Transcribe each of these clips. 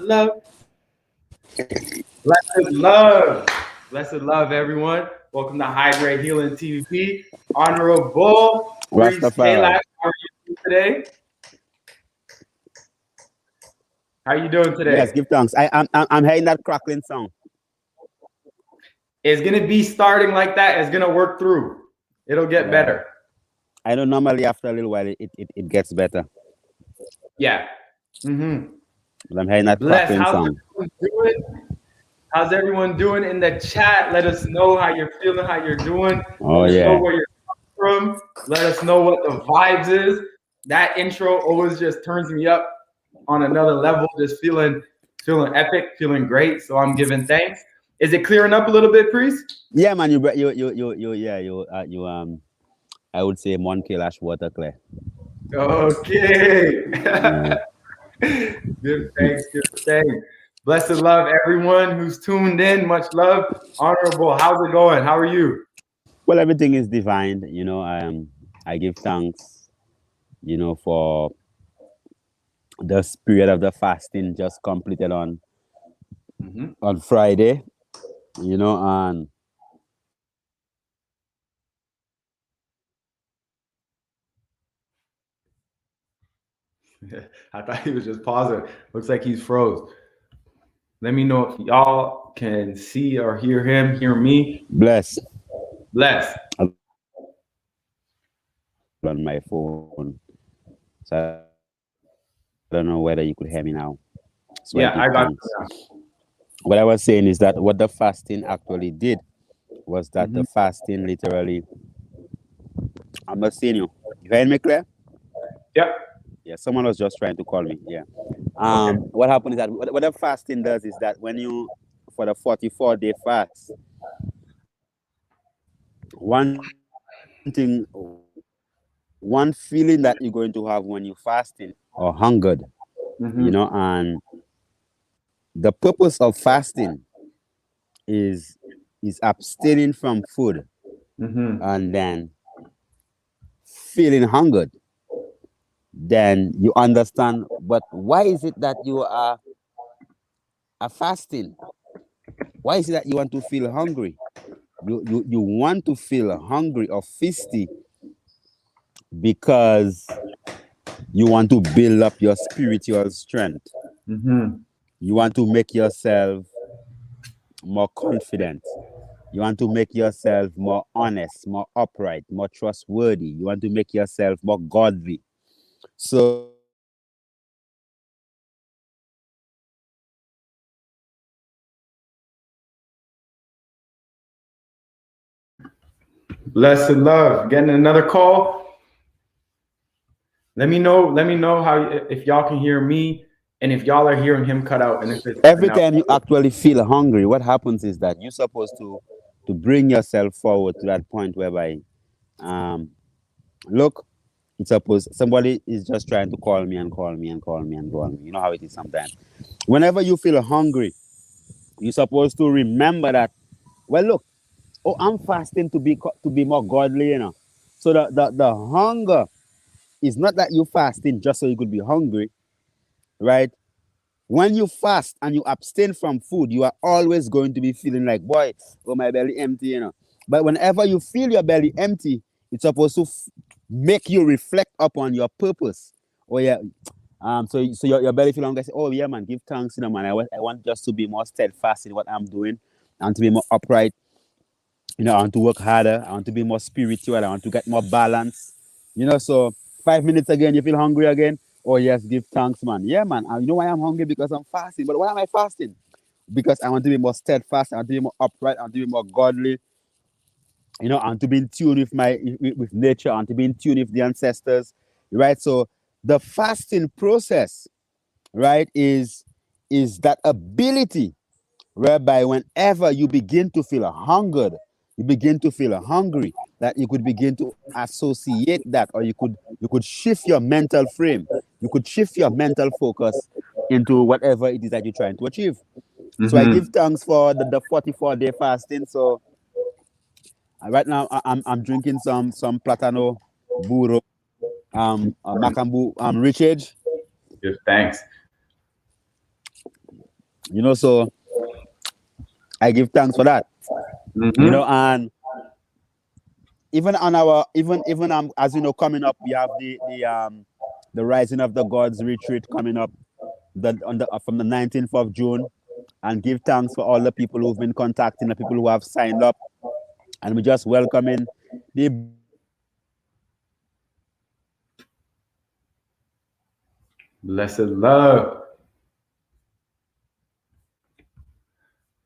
Love. Blessed love. Blessed love, everyone. Welcome to High Grade Healing TV. Honorable Priest Rastafari. Kailash, how are you today? How are you doing Yes, today? give thanks. I'm hearing that crackling sound. It's gonna be starting like that. It's gonna work through. It'll get Yeah. better. I know normally after a little while it gets better. Yeah. Mm-hmm. But I'm hearing that Bless. crackling How's sound. everyone doing? How's everyone doing in the chat? Let us know how you're feeling, how you're doing. Oh Let us know yeah. where you're coming from. Let us know what the vibes is. That intro always just turns me up on another level. Just feeling epic, feeling great. So I'm giving thanks. Is it clearing up a little bit, Priest? Yeah, man, you yeah, you I would say Mon Kailash water clear. Okay. Yeah. Give thanks, give thanks. Blessed love, everyone who's tuned in. Much love. Honorable, how's it going? How are you? Well, everything is divine, I give thanks, for the period of the fasting just completed Mhm. on Friday, and I thought he was just pausing. Looks like he's froze. Let me know if y'all can see or hear him, hear me. bless Bless. on my phone. So I don't know whether you could hear me now. So I give thanks. Yeah, I got you. What I was saying is that what the fasting actually did was that the Mhm. fasting literally, I'm not seeing you. You heard me clear? Yep. Yeah, someone was just trying to call me. Yeah. Okay. What happened is that what the fasting does is that when you, for the 44-day fast, one feeling that you're going to have when you're fasting or hungered, Mm-hmm. and the purpose of fasting is abstaining from food Mm-hmm. and then feeling hungered. Then you understand, but why is it that you are fasting? Why is it that you want to feel hungry? You want to feel hungry or feisty because you want to build up your spiritual strength. Mm-hmm. You want to make yourself more confident. You want to make yourself more honest, more upright, more trustworthy. You want to make yourself more godly. So Blessed love. Getting another call. Let me know. Let me know how if y'all can hear me and if y'all are hearing him cut out and if it's every cutting out. time you actually feel hungry, what happens is that you're supposed to bring yourself forward to that point whereby, um, look, it's supposed somebody is just trying to call me and call me and call me and call me. You know how it is sometimes. Whenever you feel hungry, you're supposed to remember that. Well, look, oh, I'm fasting to be more godly, So the hunger is not that you fasting just so you could be hungry, right? When you fast and you abstain from food, you are always going to be feeling like, boy, oh, my belly empty. But whenever you feel your belly empty, it's supposed to make you reflect upon your purpose. Oh yeah. So your belly feel hungry. Say, oh yeah, man, give thanks, man. I want just to be more steadfast in what I'm doing and to be more upright. I want to work harder. I want to be more spiritual. I want to get more balance. So 5 minutes again, you feel hungry again. Oh yes, give thanks, man. Yeah, man. You know why I'm hungry? Because I'm fasting. But why am I fasting? Because I want to be more steadfast. I want to be more upright. I want to be more godly. I want to be in tune with with nature. I want to be in tune with the ancestors. Right. So the fasting process, right, is that ability whereby whenever you begin to feel hungered, you begin to feel hungry, that you could begin to associate that, or you could shift your mental frame, you could shift your mental focus into whatever it is that you're trying to achieve. So I give Mm-hmm. thanks for the 44-day fasting. So right now I'm drinking some platano buro, macambu, rich age, Give thanks. so I give thanks for that, Mm-hmm. and even on our even as you know, coming up, we have the Rising of the Gods retreat coming up from the 19th of June, and give thanks for all the people who've been contacting, the people who have signed up, and we just welcoming the Blessed love.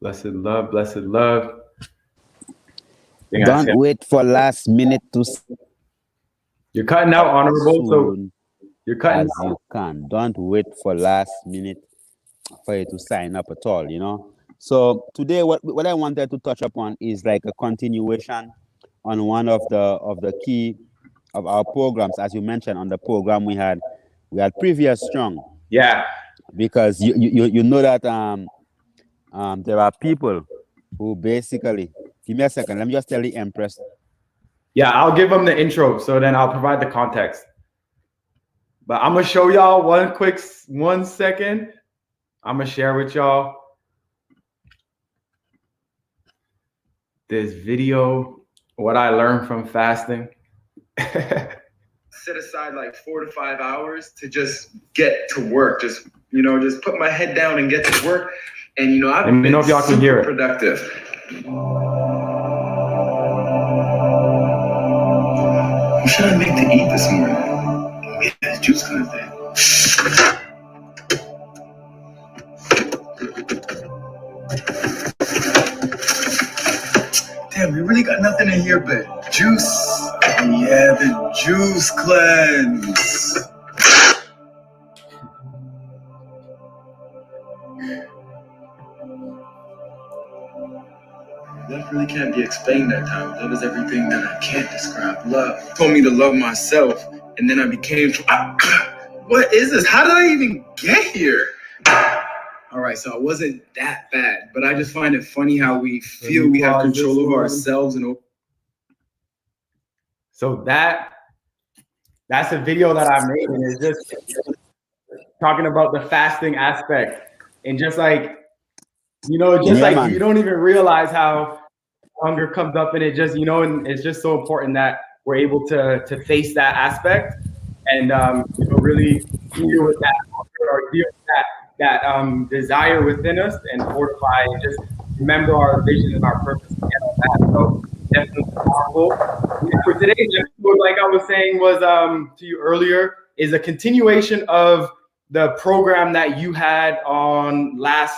Blessed love. Blessed love. don't wait for last minute to You're cutting out, Honorable. So soon you're cutting as you can. Don't wait for last minute for you to sign up at all, you know. So today what I wanted to touch upon is like a continuation on one of the key of our programs. As you mentioned, on the program we had previous strong, Yeah. because you know that there are people who basically, give me a second, let me just tell the Empress. Yeah, I'll give them the intro, so then I'll provide the context. But I'm gonna show y'all 1 second. I'm gonna share with y'all this video, what I learned from fasting. Set aside like 4 to 5 hours to just get to work. Just put my head down and get to work. And I've been if y'all can hear it. Productive. What should I make to eat this morning? Yeah, juice kind of thing. Damn, we really got nothing in here but juice. Yeah, the juice cleanse. Love really can't be explained that time. Love is everything that I can't describe. Love told me to love myself, and then I became. What is this? How did I even get here? All right, so I wasn't that bad, but I just find it funny how we feel we have control over ourselves and. So that's a video that I made, and it's just talking about the fasting aspect, and just like you don't even realize how hunger comes up, and it just and it's just so important that we're able to face that aspect and really deal with that hunger or deal with that desire within us and fortify and just remember our vision and our purpose to get on that. So definitely powerful. For today's episode, like I was saying, was to you earlier, is a continuation of the program that you had on last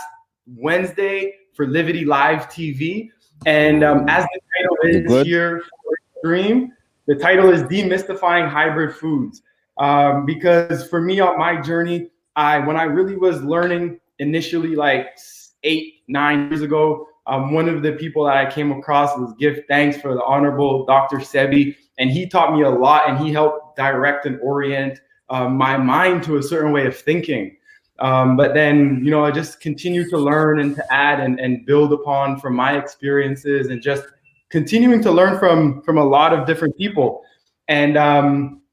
Wednesday for Livity Live TV. And as the title is here for the stream, the title is Demystifying Hybrid Foods. Because for me on my journey, when I really was learning initially, like 8-9 years ago, one of the people that I came across was give thanks for the Honorable Dr. Sebi, and he taught me a lot, and he helped direct and orient my mind to a certain way of thinking. But then, I just continue to learn and to add and build upon from my experiences, and just continuing to learn from a lot of different people. And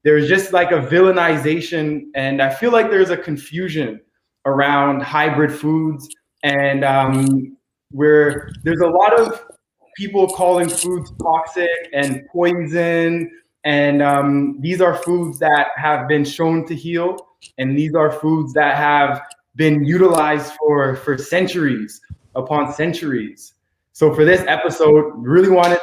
there's just like a villainization, and I feel like there's a confusion around hybrid foods, and where there's a lot of people calling foods toxic and poison. And these are foods that have been shown to heal, and these are foods that have been utilized for centuries upon centuries. So for this episode, really wanted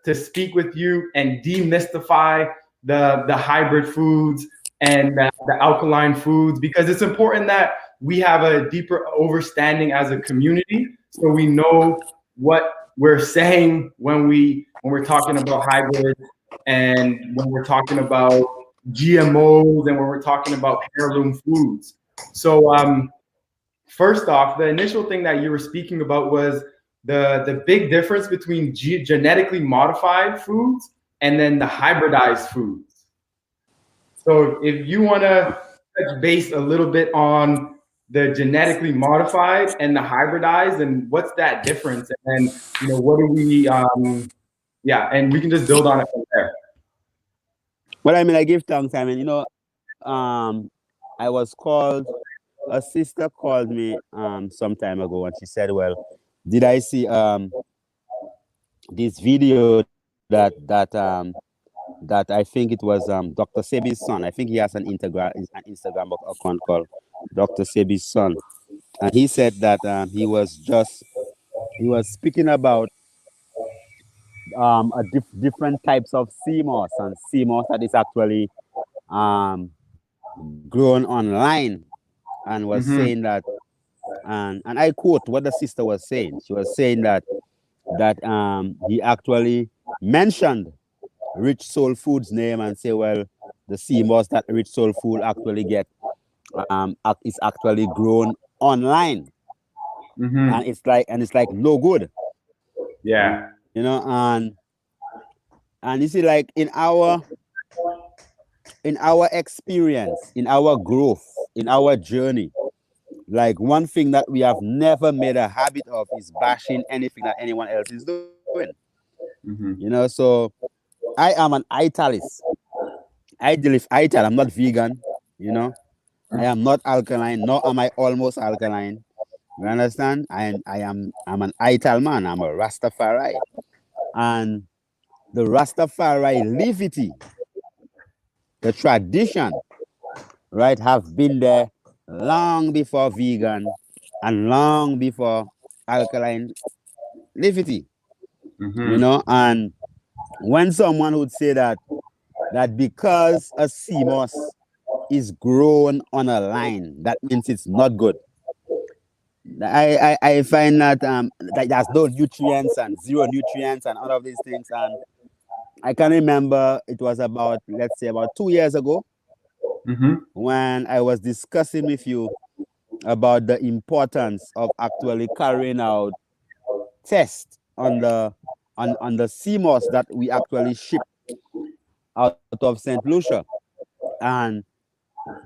to speak with you and demystify the hybrid foods and the alkaline foods, because it's important that we have a deeper understanding as a community, so we know what we're saying when we're talking about hybrids, and when we're talking about GMOs, and when we're talking about heirloom foods. So first off, the initial thing that you were speaking about was the big difference between genetically modified foods and then the hybridized foods. So if you want to touch base a little bit on the genetically modified and the hybridized, and what's that difference, and then what do we and we can just build on it from there. Well, I mean, I give thanks. I mean, I was called, a sister called me some time ago, and she said, well, did I see this video that that I think it was Dr. Sebi's son. I think he has an Instagram account called Dr. Sebi's son, and he said that he was speaking about different types of CMOS and CMOS that is actually um, grown online, and was Mm-hmm. saying that, and I quote what the sister was saying. She was saying that he actually mentioned Rich Soul Food's name and say, well, the CMOS that Rich Soul Food actually get is actually grown online, Mm-hmm. and it's like no good, Yeah. and you see, like in our experience, in our growth, in our journey, like one thing that we have never made a habit of is bashing anything that anyone else is doing. Mm-hmm. So I am an italist. I believe ital. I'm not vegan. You know, I am not alkaline, nor am I almost alkaline. You understand? I'm an ital man. I'm a Rastafari, and the Rastafari levity, the tradition, right, have been there long before vegan and long before alkaline levity. Mm-hmm. And when someone would say that because a CMOS is grown on a line, that means it's not good. I find that there's no nutrients and zero nutrients and all of these things. And I can remember it was about, let's say, about 2 years ago Mm-hmm. when I was discussing with you about the importance of actually carrying out tests on the CMOS that we actually ship out of St. Lucia, and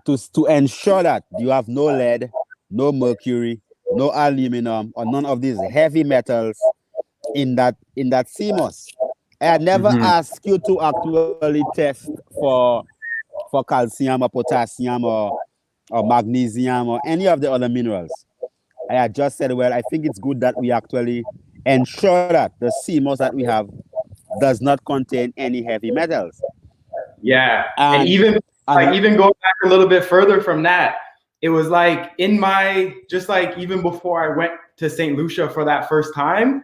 to ensure that you have no lead, no mercury, no aluminum, or none of these heavy metals in that CMOS. I had never Mm-hmm. asked you to actually test for calcium or potassium or magnesium or any of the other minerals. I had just said, well, I think it's good that we actually ensure that the CMOS that we have does not contain any heavy metals. Yeah. And And even and even going back a little bit further from that, it was like in my just like even before I went to Saint Lucia for that first time,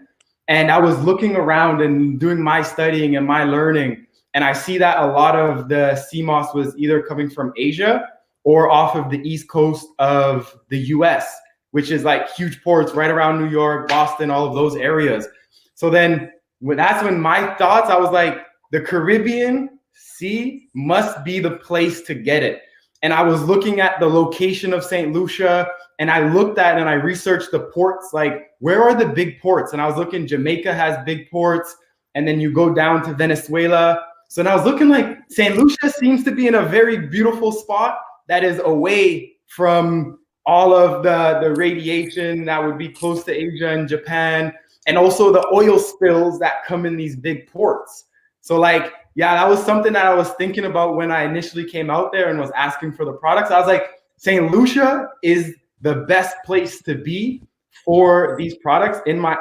and I was looking around and doing my studying and my learning, and I see that a lot of the CMOS was either coming from Asia or off of the east coast of the US, which is like huge ports right around New York, Boston, all of those areas. So then that's when my thoughts, I was like, the Caribbean Sea must be the place to get it. And I was looking at the location of St. Lucia, and I looked at and I researched the ports, like where are the big ports? And I was looking, Jamaica has big ports, and then you go down to Venezuela. So I was looking like St. Lucia seems to be in a very beautiful spot that is away from all of the radiation that would be close to Asia and Japan, and also the oil spills that come in these big ports. So like, yeah, that was something that I was thinking about when I initially came out there and was asking for the products. I was like, St. Lucia is the best place to be for these products in my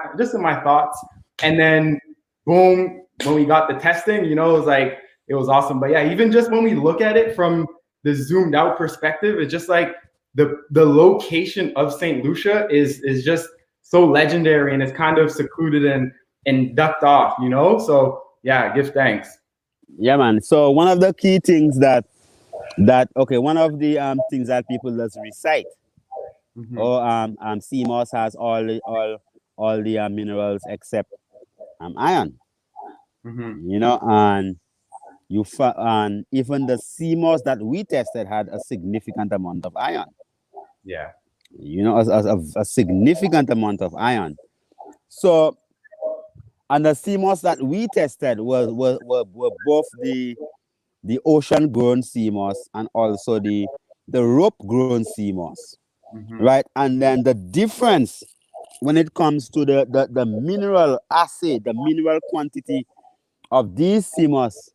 thoughts. And then boom, when we got the testing, it was awesome. But yeah, even just when we look at it from the zoomed out perspective, it's just like the location of St. Lucia is just so legendary, and it's kind of secluded and ducked off, So yeah, give thanks. yeah, man. So one of the key things one of the things that people just recite, Mm-hmm. or CMOS has all the minerals except iron. Mm-hmm. And and even the CMOS that we tested had a significant amount of iron. Yeah. A significant amount of iron. So, and the CMOS that we tested were both the ocean grown CMOS and also the rope grown CMOS, Mm-hmm. right? And then the difference when it comes to the mineral acid, the mineral quantity of these CMOS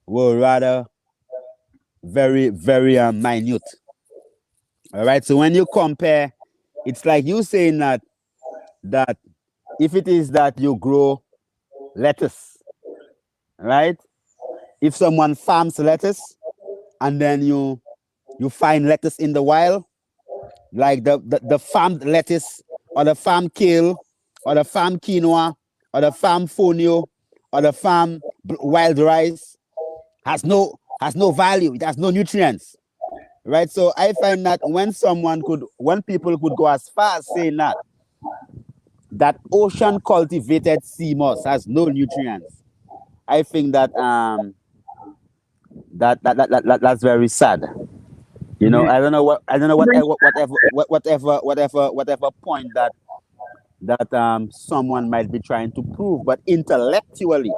were rather very, very minute. All right. So when you compare, it's like you saying that if it is that you grow lettuce, right? If someone farms lettuce and then you find lettuce in the wild, like the farmed lettuce or the farm kale or the farm quinoa or the farm fonio or the farm wild rice has no value. It has no nutrients, right? So I find that when people could go as far as saying that ocean cultivated sea moss has no nutrients, I think that that's very sad. You know, Mhm. I don't know whatever point that someone might be trying to prove, but intellectually,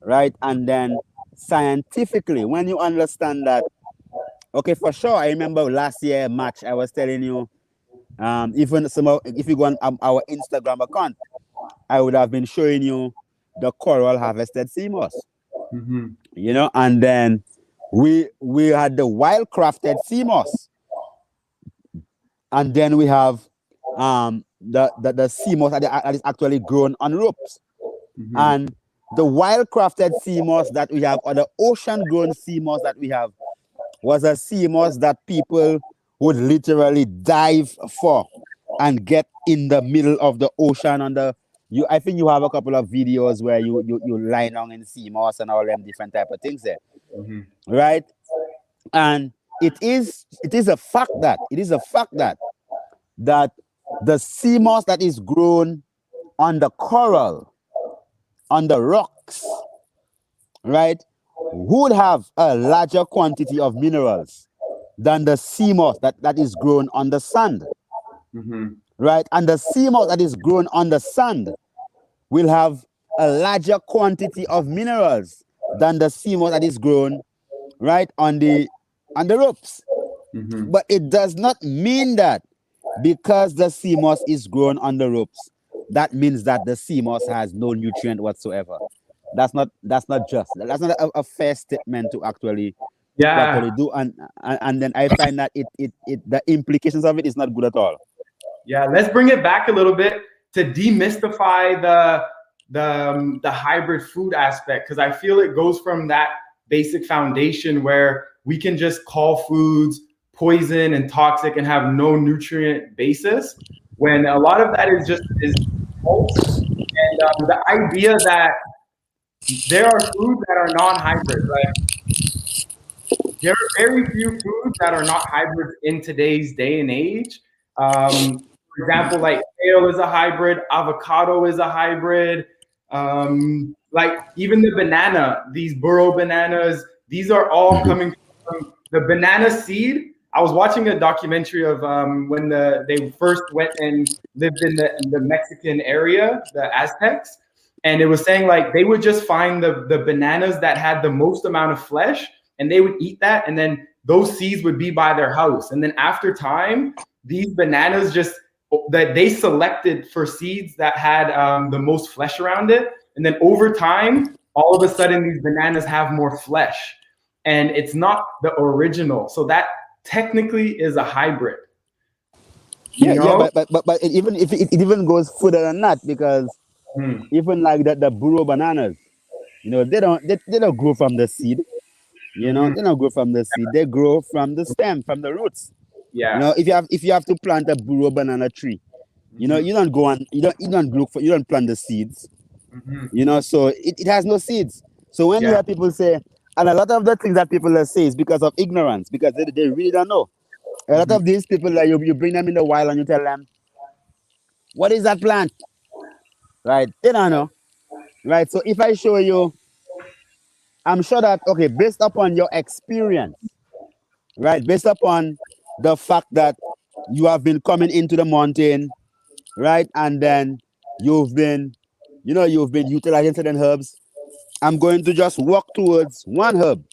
right? And then scientifically, when you understand that, okay, for sure. I remember last year March, I was telling you, even if you go on our Instagram account, I would have been showing you the coral harvested sea moss, Mhm. and then we had the wild crafted sea moss, and then we have the sea moss that is actually grown on ropes. Mhm. And the wild crafted sea moss that we have, or the ocean grown sea moss that we have, was a sea moss that people would literally dive for and get in the middle of the ocean on the you I think you have a couple of videos where you lie down in sea moss and all them different type of things there, Mhm. right? And it is a fact that the sea moss that is grown on the coral, on the rocks, right, would have a larger quantity of minerals than the sea moss that is grown on the sand, Mhm. right? And the sea moss that is grown on the sand will have a larger quantity of minerals than the sea moss that is grown right on the ropes. Mhm. But it does not mean that because the sea moss is grown on the ropes, that means that the sea moss has no nutrient whatsoever. That's not just. That's not a fair statement to actually Yeah. do. And then I find that it the implications of it is not good at all. Yeah, let's bring it back a little bit to demystify the hybrid food aspect, because I feel it goes from that basic foundation where we can just call foods poison and toxic and have no nutrient basis, when a lot of that is false. And the idea that there are foods that are non-hybrid, right? There are very few foods that are not hybrids in today's day and age. For example, like kale is a hybrid, avocado is a hybrid. Like even the banana, these burro bananas, these are all coming from the banana seed. I was watching a documentary of when they first went and lived in the Mexican area, the Aztecs, and it was saying like they would just find the bananas that had the most amount of flesh, and they would eat that, and then those seeds would be by their house, and then after time these bananas just that they selected for seeds that had the most flesh around it, and then over time all of a sudden these bananas have more flesh, and it's not the original, so that technically is a hybrid, you Yeah, know. but it even goes further than that, because Hmm. even like the burro bananas, they don't grow from the seed. Hmm. They don't grow from the seed. They grow from the stem, from the roots. Yeah. If you have to plant a burro banana tree, Hmm. you don't plant the seeds. Hmm. So it has no seeds. So when you Yeah. hear people say, and a lot of the things that people say is because of ignorance, because they really don't know. A lot Hmm. of these people that you bring them in the wild and you tell them, what is that plant? Right? They don't know. Right? So if I show you, I'm sure that, okay, based upon your experience, right? Based upon the fact that you have been coming into the mountain, right? And then you've been, you've been utilizing certain herbs. I'm going to just walk towards one herb.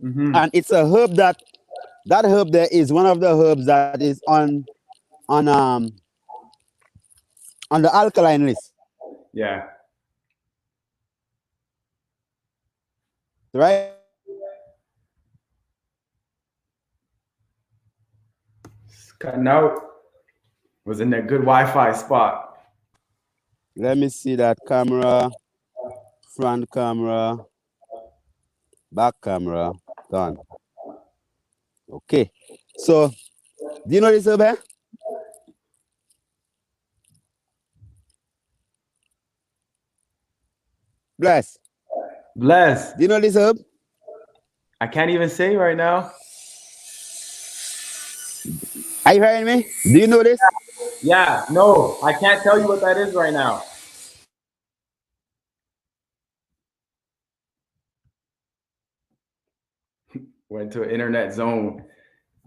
Hmm. And it's a herb that herb there is one of the herbs that is on um on the alkaline list, Yeah. right? It's cutting out. Was in a good Wi-Fi spot. Let me see that camera. Front camera, back camera, done. Okay. So, do you know this herb here? Bless. Bless. Do you know this herb? I can't even say right now. Are you hearing me? Do you know this? Yeah, no, I can't tell you what that is right now. Went to an internet zone.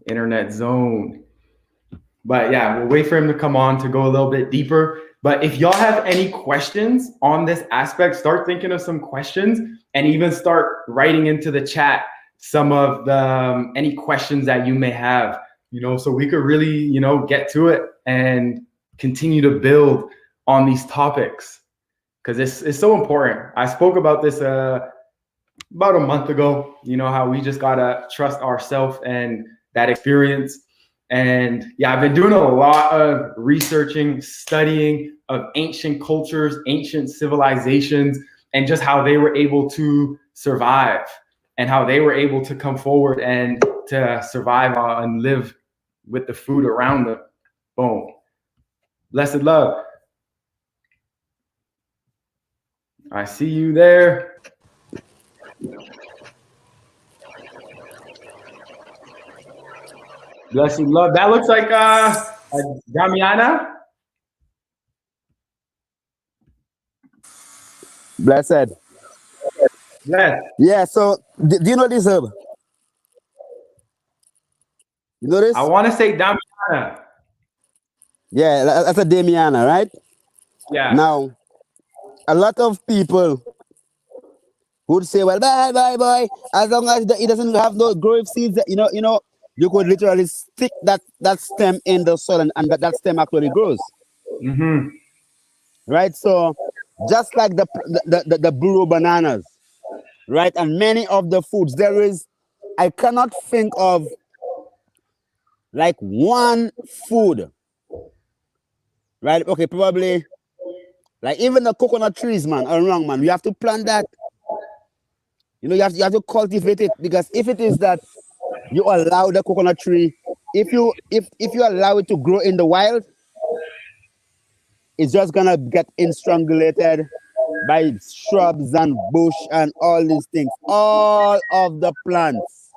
Internet zone. But yeah, we'll wait for him to come on to go a little bit deeper. But if y'all have any questions on this aspect, start thinking of some questions and even start writing into the chat some of the any questions that you may have, so we could really, get to it and continue to build on these topics because it's so important. I spoke about this about a month ago, how we just gotta trust ourselves and that experience. And yeah, I've been doing a lot of researching, studying of ancient cultures, ancient civilizations, and just how they were able to survive and how they were able to come forward and to survive and live with the food around them. Boom. Blessed love. I see you there. Blessed love. That looks like a Damiana. Blessed. Bless. Yeah, so do you know this herb? You know this? I want to say Damiana. Yeah, that's a Damiana, right? Yeah. Now, a lot of people would say, well, bye, boy, as long as it doesn't have no growth seeds, you could literally stick that stem in the soil and that stem actually grows. Mm-hmm. Right? So, just like the burro bananas, right? And many of the foods, I cannot think of like one food, right? Okay, probably like even the coconut trees, man, are wrong, man. You have to plant that. You have to cultivate it, because if it is that you allow the coconut tree, if you allow it to grow in the wild, it's just gonna get strangulated by shrubs and bush and all these things. All of the plants,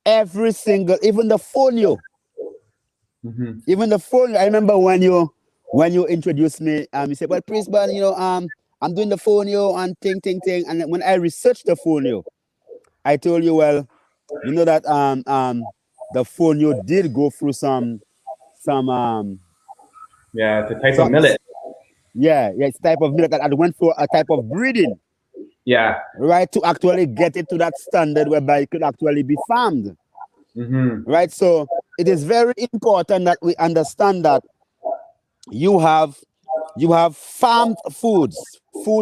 every single, even the folio, Mm-hmm. even the folio. I remember when you introduced me, you said, "Well, Priest Ban, I'm doing the folio and thing." And when I researched the folio, I told you, well, you know that the folio did go through some Yeah, it's a type so, of millet. yeah, it's type of milk that went through a type of breeding, Yeah. right, to actually get it to that standard whereby it could actually be farmed, Mm-hmm. right? So it is very important that we understand that you have farmed foods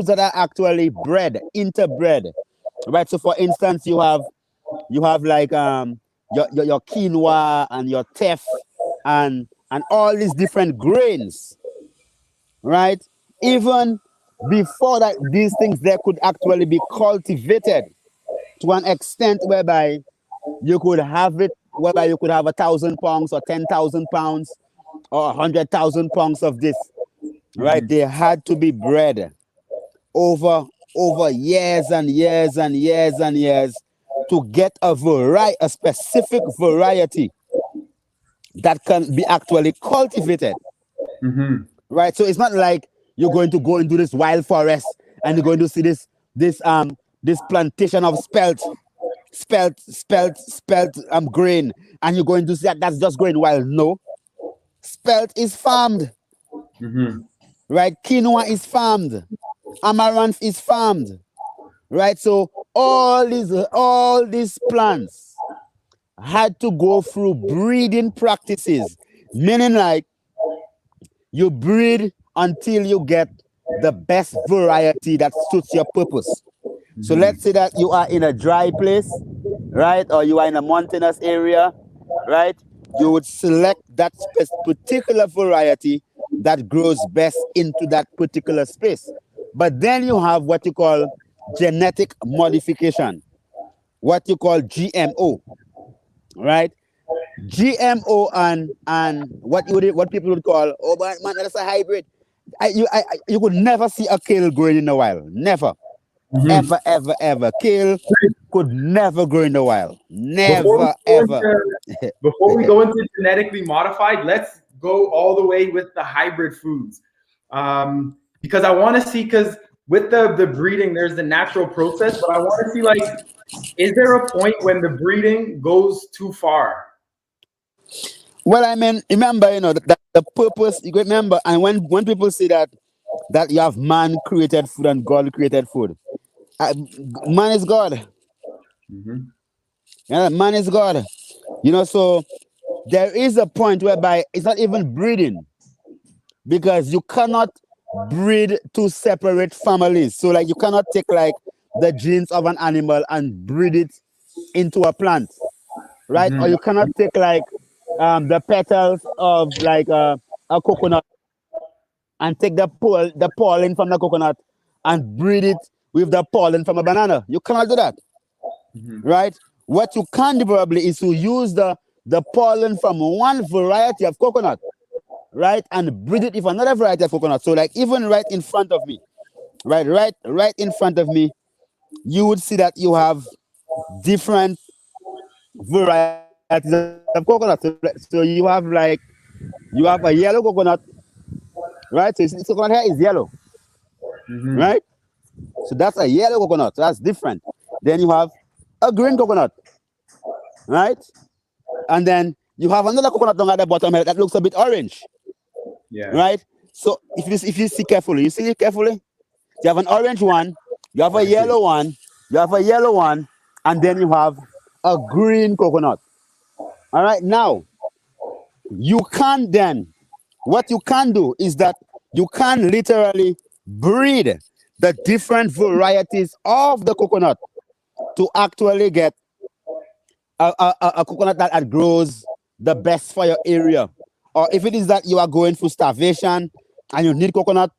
that are actually bred, interbred, right? So for instance, you have like your quinoa and your teff and all these different grains, right? Even before that, these things they could actually be cultivated to an extent whereby you could have 1,000 pounds or 10,000 pounds or 100,000 pounds of this, right? Mm-hmm. They had to be bred over years and years and years and years to get a specific variety that can be actually cultivated, Mm-hmm. right? So it's not like you're going to go into this wild forest and you're going to see this plantation of spelt grain, and you're going to see that's just going wild. No, spelt is farmed, Mm-hmm. right? Quinoa is farmed, amaranth is farmed, right? So all these plants had to go through breeding practices, meaning like you breed until you get the best variety that suits your purpose. So let's say that you are in a dry place, right? Or you are in a mountainous area, right? You would select that particular variety that grows best into that particular space. But then you have what you call genetic modification, what you call GMO, right? GMO and what people would call, oh man, that's a hybrid. You could never see a kale growing in the wild. Never, Mhm. ever, ever, ever. Kale could never grow in the wild. Before we Never, go ever. into before we go into genetically modified, let's go all the way with the hybrid foods, because I want to see, because with the breeding, there's the natural process, but I want to see, like, is there a point when the breeding goes too far? Well, I mean, remember, that the purpose. You remember, and when people say that you have man created food and God created food, uh, man is God. Mm-hmm. Yeah, man is God. So there is a point whereby it's not even breeding because you cannot breed two separate families. So like you cannot take like the genes of an animal and breed it into a plant, right? Or Mm-hmm. you cannot take like the petals of like a coconut and take the pollen from the coconut and breed it with the pollen from a banana. You cannot do that, Mm-hmm. right? What you can do probably is to use the pollen from one variety of coconut, right, and breed it with another variety of coconut. So like even right in front of me, right in front of me, you would see that you have different varieties of coconut. So you have a yellow coconut, right? So this coconut here is yellow, Mm-hmm. right? So that's a yellow coconut. So that's different. Then you have a green coconut, right? And then you have another coconut down at the bottom here that looks a bit orange, Yeah. right? So if you see carefully, you see it carefully. You have an orange one, you have I a can see. yellow one, you have a yellow one, and then you have a green coconut. All right, now you can then, what you can do is that you can literally breed the different varieties of the coconut to actually get a coconut that grows the best for your area. Or if it is that you are going through starvation and you need coconut,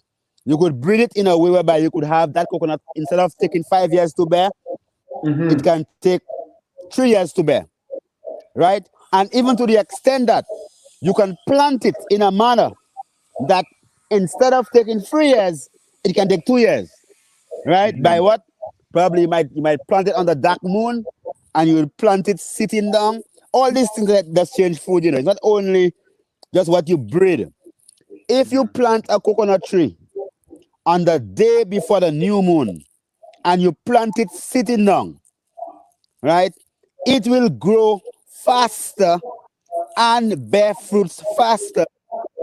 you could breed it in a way whereby you could have that coconut, instead of taking 5 years to bear, it Mm-hmm. can take 3 years to bear, right? And even to the extent that you can plant it in a manner that instead of taking 3 years, it can take 2 years, right? By Mm-hmm. what? Probably you might plant it on the dark moon, and you will plant it sitting down. All these things that change food. It's not only just what you breed. If you plant a coconut tree on the day before the new moon and you plant it sitting down, right? It will grow faster and bear fruits faster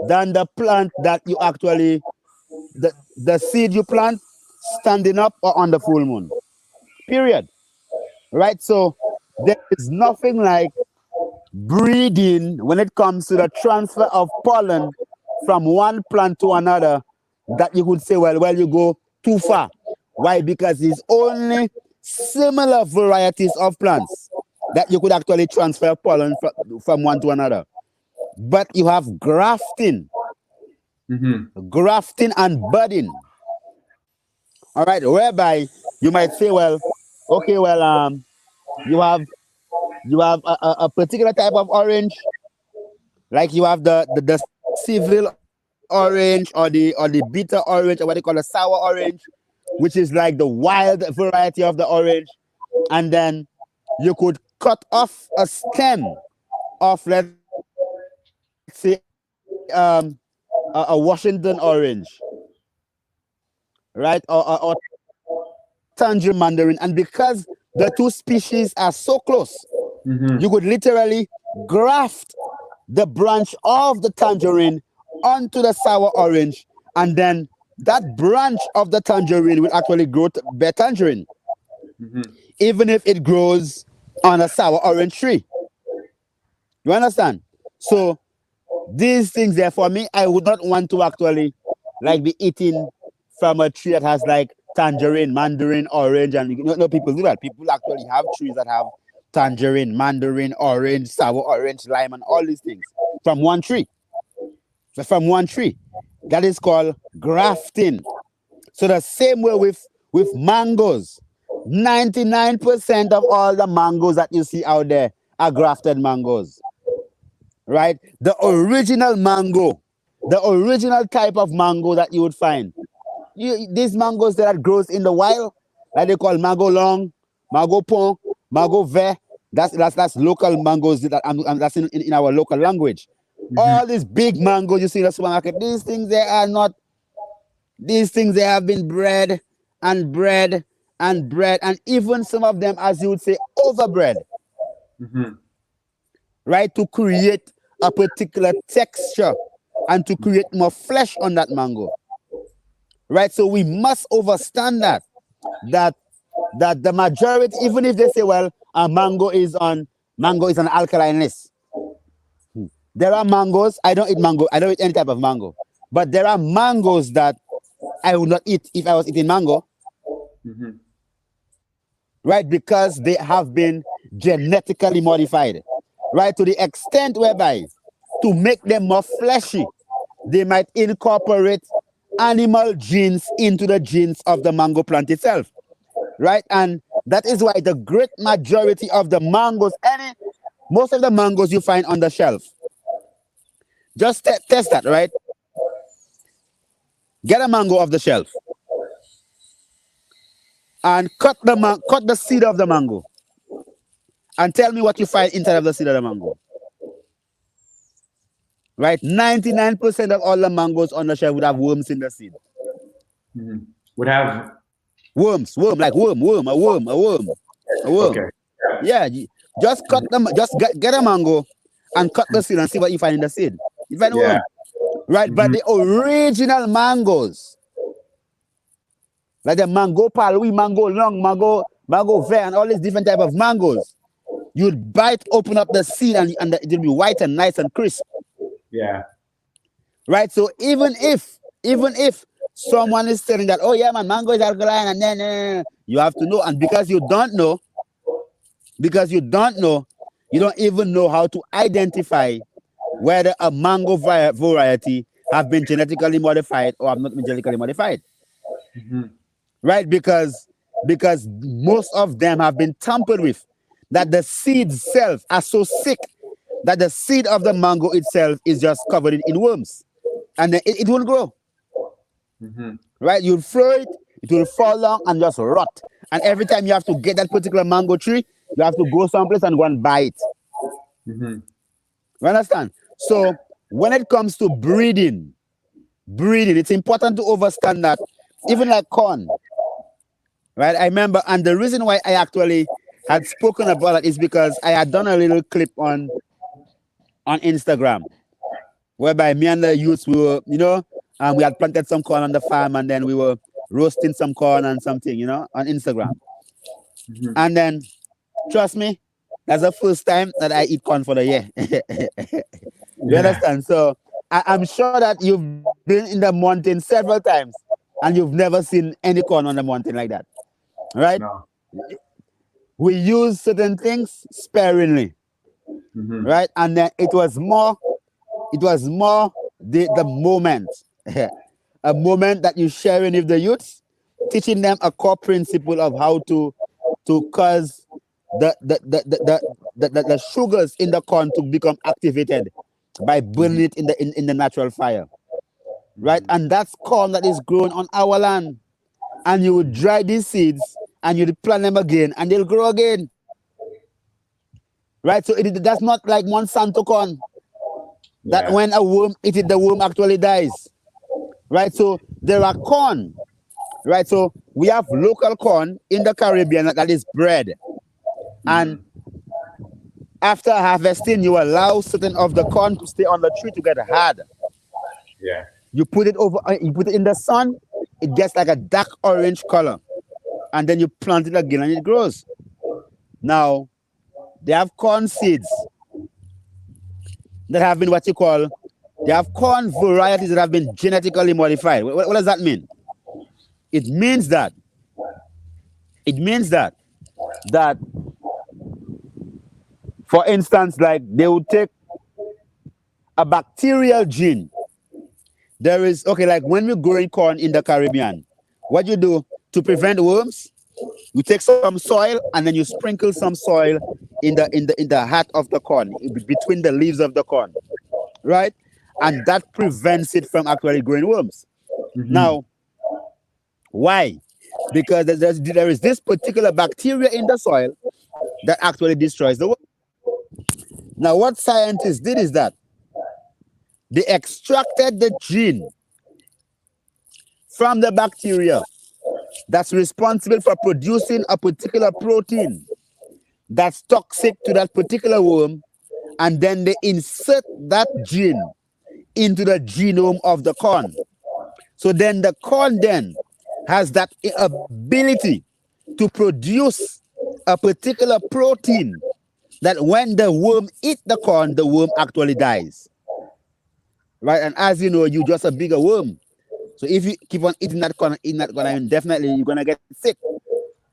than the plant that you actually the seed you plant standing up or on the full moon. Period. Right? So there is nothing like breeding when it comes to the transfer of pollen from one plant to another that you could say, well, you go too far. Why? Because it's only similar varieties of plants that you could actually transfer pollen from one to another. But you have Mm-hmm. grafting and budding. All right, whereby you might say, well, okay, well, you have a particular type of orange, like you have the civil orange or the bitter orange, or what they call a sour orange, which is like the wild variety of the orange. And then you could cut off a stem of, let's say, a Washington orange, right, or tangerine mandarin. And because the two species are so close, you could Mm-hmm. literally graft the branch of the tangerine onto the sour orange, and then that branch of the tangerine will actually grow to bear tangerine, Mm-hmm. even if it grows on a sour orange tree. You understand? So these things there, for me, I would not want to actually like be eating from a tree that has like tangerine, mandarin, orange, and no people do that. People actually have trees that have tangerine, mandarin, orange, sour orange, lime, and all these things from one tree. So from one tree. That is called grafting. So the same way with mangoes. 99% of all the mangoes that you see out there are grafted mangoes. Right? The original mango, the original type of mango that you would find. These mangoes that grows in the wild, like they call mango long, mango pont, mango vert. That's local mangoes that's in our local language. Mm-hmm. All these big mangoes you see in the supermarket, these things they are not. These things they have been bred and bred and bred, and even some of them, as you would say, overbred, Mm-hmm. right, to create a particular texture and to create more flesh on that mango. Right, so we must understand that the majority, even if they say, well, a mango is an alkaline list. There are mangoes. I don't eat mango. I don't eat any type of mango. But there are mangoes that I would not eat if I was eating mango. Mm-hmm. Right, because they have been genetically modified. Right, to the extent whereby to make them more fleshy, they might incorporate animal genes into the genes of the mango plant itself. Right, and that is why the great majority of the mangoes, most of the mangoes you find on the shelf, just test that, right? Get a mango off the shelf and cut the seed of the mango and tell me what you find inside of the seed of the mango. Right, 99% of all the mangoes on the shelf would have worms in the seed. Mm-hmm. Would have Worm, like worm, a worm. okay. Yeah, just cut them. Just get a mango and cut the seed and see what you find in the seed. You find a Yeah. worm, right? But Mm-hmm. the original mangoes, like the mango palui, mango long, mango vert, and all these different type of mangoes, you'd open up the seed, and it'll be white and nice and crisp. Yeah. Right. So even if someone is saying that, oh yeah, man, mango is alkaline, and then you have to know, and because you don't know, you don't even know how to identify whether a mango variety have been genetically modified or have not been genetically modified. Mm-hmm. Right? Because most of them have been tampered with. That the seeds itself are so sick that the seed of the mango itself is just covered in worms, and then it won't grow. Mm-hmm. Right? You'll throw it, it will fall down and just rot. And every time you have to get that particular mango tree, you have to go someplace and go and buy it. Mm-hmm. You understand? So when it comes to breeding, it's important to understand that even like corn, right? I remember, and the reason why I actually had spoken about it is because I had done a little clip on Instagram, whereby me and the youths, we were, we had planted some corn on the farm, and then we were roasting some corn and something, on Instagram. Mm-hmm. And then, trust me, that's the first time that I eat corn for the year. You Yeah. understand? So I'm sure that you've been in the mountain several times and you've never seen any corn on the mountain like that. Right? No. We use certain things sparingly. Mm-hmm. Right? And then it was more the moment. A moment that you're sharing with the youths, teaching them a core principle of how to cause the sugars in the corn to become activated by burning it in the natural fire. Right? And that's corn that is grown on our land. And you would dry these seeds and you plant them again and they'll grow again. Right? So that's not like Monsanto corn. That when a worm eats it, the worm actually dies. Right? So there are corn. Right? So we have local corn in the Caribbean that is bred. And after harvesting, you allow certain of the corn to stay on the tree to get hard. Yeah. You put it in the sun, it gets like a dark orange color. And then you plant it again and it grows. Now, they have corn seeds that have been they have corn varieties that have been genetically modified. What does that mean? It means that for instance, like they would take a bacterial gene. There is, like when we're growing corn in the Caribbean, what you do to prevent worms, you take some soil and then you sprinkle some soil in the heart of the corn, between the leaves of the corn, right? And that prevents it from actually growing worms. Mm-hmm. Now, why? Because there is this particular bacteria in the soil that actually destroys the worm. Now, what scientists did is that they extracted the gene from the bacteria that's responsible for producing a particular protein that's toxic to that particular worm, and then they insert that gene into the genome of the corn. So then the corn then has that ability to produce a particular protein that when the worm eat the corn, the worm actually dies. Right? And as you know, you're just a bigger worm. So if you keep on eating that corn, and definitely you're gonna get sick.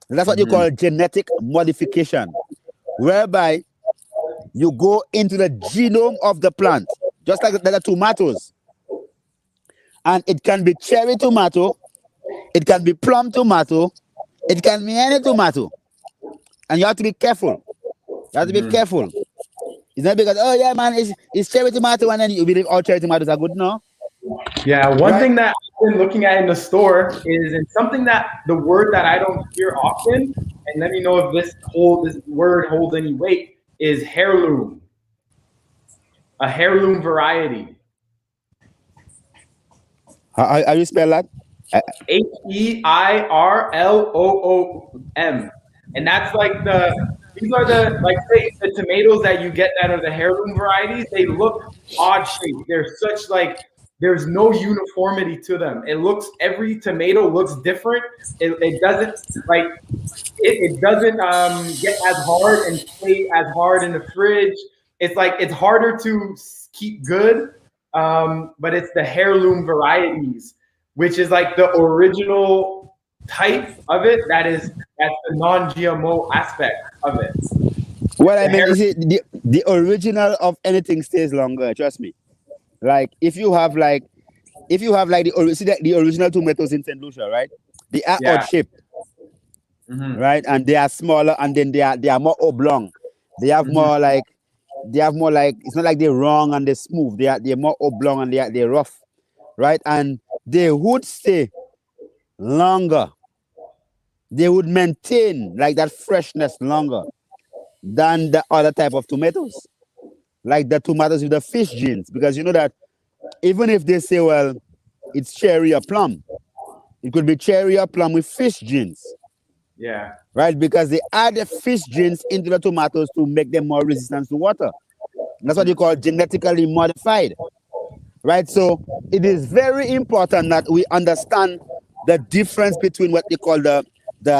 That's what you call Mm-hmm. genetic modification, whereby you go into the genome of the plant, just like the tomatoes. And it can be cherry tomato, it can be plum tomato, it can be any tomato. And you have to be careful. You have to be Mm-hmm. careful. It's not because, oh yeah, man, it's cherry tomato, and then you believe all cherry tomatoes are good. No, Yeah, one right? thing that I've been looking at in the store is, and something that the word that I don't hear often, and let me know if this word holds any weight, is heirloom, a heirloom variety. How you spell that? Uh, Heirloom. And that's like these are the, like, say, the tomatoes that you get that are the heirloom varieties. They look odd shaped. They're such, like, there's no uniformity to them. Every tomato looks different. It doesn't, like, it doesn't get as hard and stay as hard in the fridge. It's like it's harder to keep good, but it's the heirloom varieties, which is like the original type of it. That's the non-GMO aspect of it. what I The mean hair, is it the original of anything stays longer. Trust me. Like if you have like the original tomatoes in Saint Lucia, right? They are odd yeah. shaped, Hmm. right? And they are smaller, and then they are more oblong. They have Hmm. more like it's not like they're wrong and they're smooth. They're more oblong, and they're rough, right? And they would stay longer. They would maintain like that freshness longer than the other type of tomatoes, like the tomatoes with the fish genes, because you know that even if they say, well, it's cherry or plum, it could be cherry or plum with fish genes, Yeah. right? Because they add the fish genes into the tomatoes to make them more resistant to water. And that's what you Hmm. call genetically modified, right? So it is very important that we understand the difference between what they call the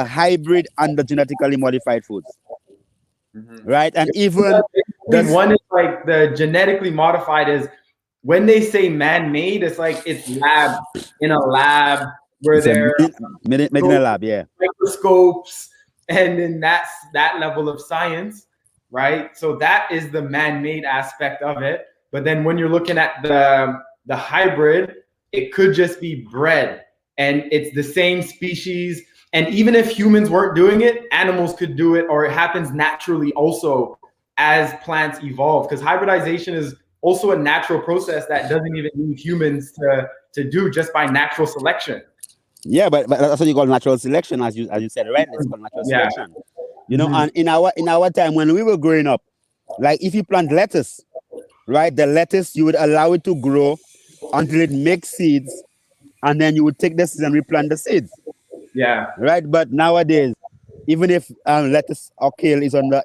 hybrid and the genetically modified foods, Hmm. right? And even Basically, this one is like the genetically modified is when they say man-made, it's like it's in a lab where it's a they're made in a lab, yeah. microscopes, and then that's that level of science, right? So that is the man-made aspect of it. But then when you're looking at the hybrid, it could just be bred, and it's the same species. And even if humans weren't doing it, animals could do it, or it happens naturally also as plants evolve. Because hybridization is also a natural process that doesn't even need humans to do, just by natural selection. Yeah, but that's what you call natural selection, as you said, right? It's called natural Yeah. selection. Hmm. And in our time when we were growing up, like if you plant lettuce, right? The lettuce you would allow it to grow until it makes seeds, and then you would take the seeds and replant the seeds, Yeah. right? But nowadays, even if lettuce or kale is on the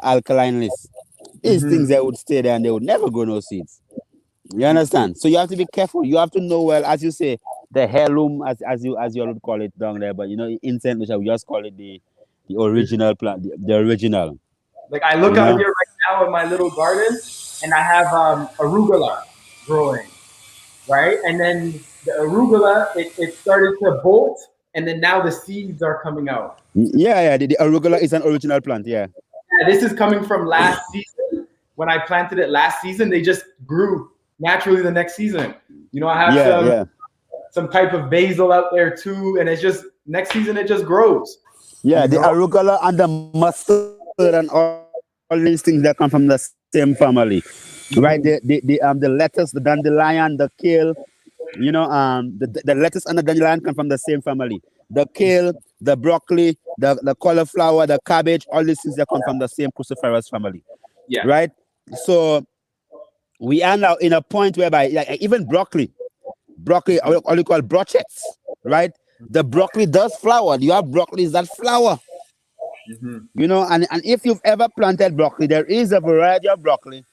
alkaline list, these Hmm. things that would stay there and they would never grow no seeds. You understand? So you have to be careful. You have to know, well, as you say, the heirloom, as you would call it down there. But in Saint Lucia, we just call it the original plant, the original. Like, I look You out know? here right now in my little garden, and I have arugula growing, right? And then the arugula, it started to bolt, and then now the seeds are coming out. Yeah, yeah. The arugula is an original plant. Yeah, Yeah, this is coming from last season. When I planted it last season, they just grew naturally the next season. I have yeah, yeah. some type of basil out there too, and it's just next season it just grows. Yeah, You the know? arugula and the mustard and all these things that come from the same family, right? The lettuce, the dandelion, the kale, the lettuce and the dandelion come from the same family. The kale, the broccoli, the cauliflower, the cabbage, all these things that come from the same cruciferous family, Yeah. right? So we are now in a point whereby like, even broccoli, all you call brochets, right? The broccoli does flower. You have broccolis that flower. Mm-hmm. And if you've ever planted broccoli, there is a variety of broccoli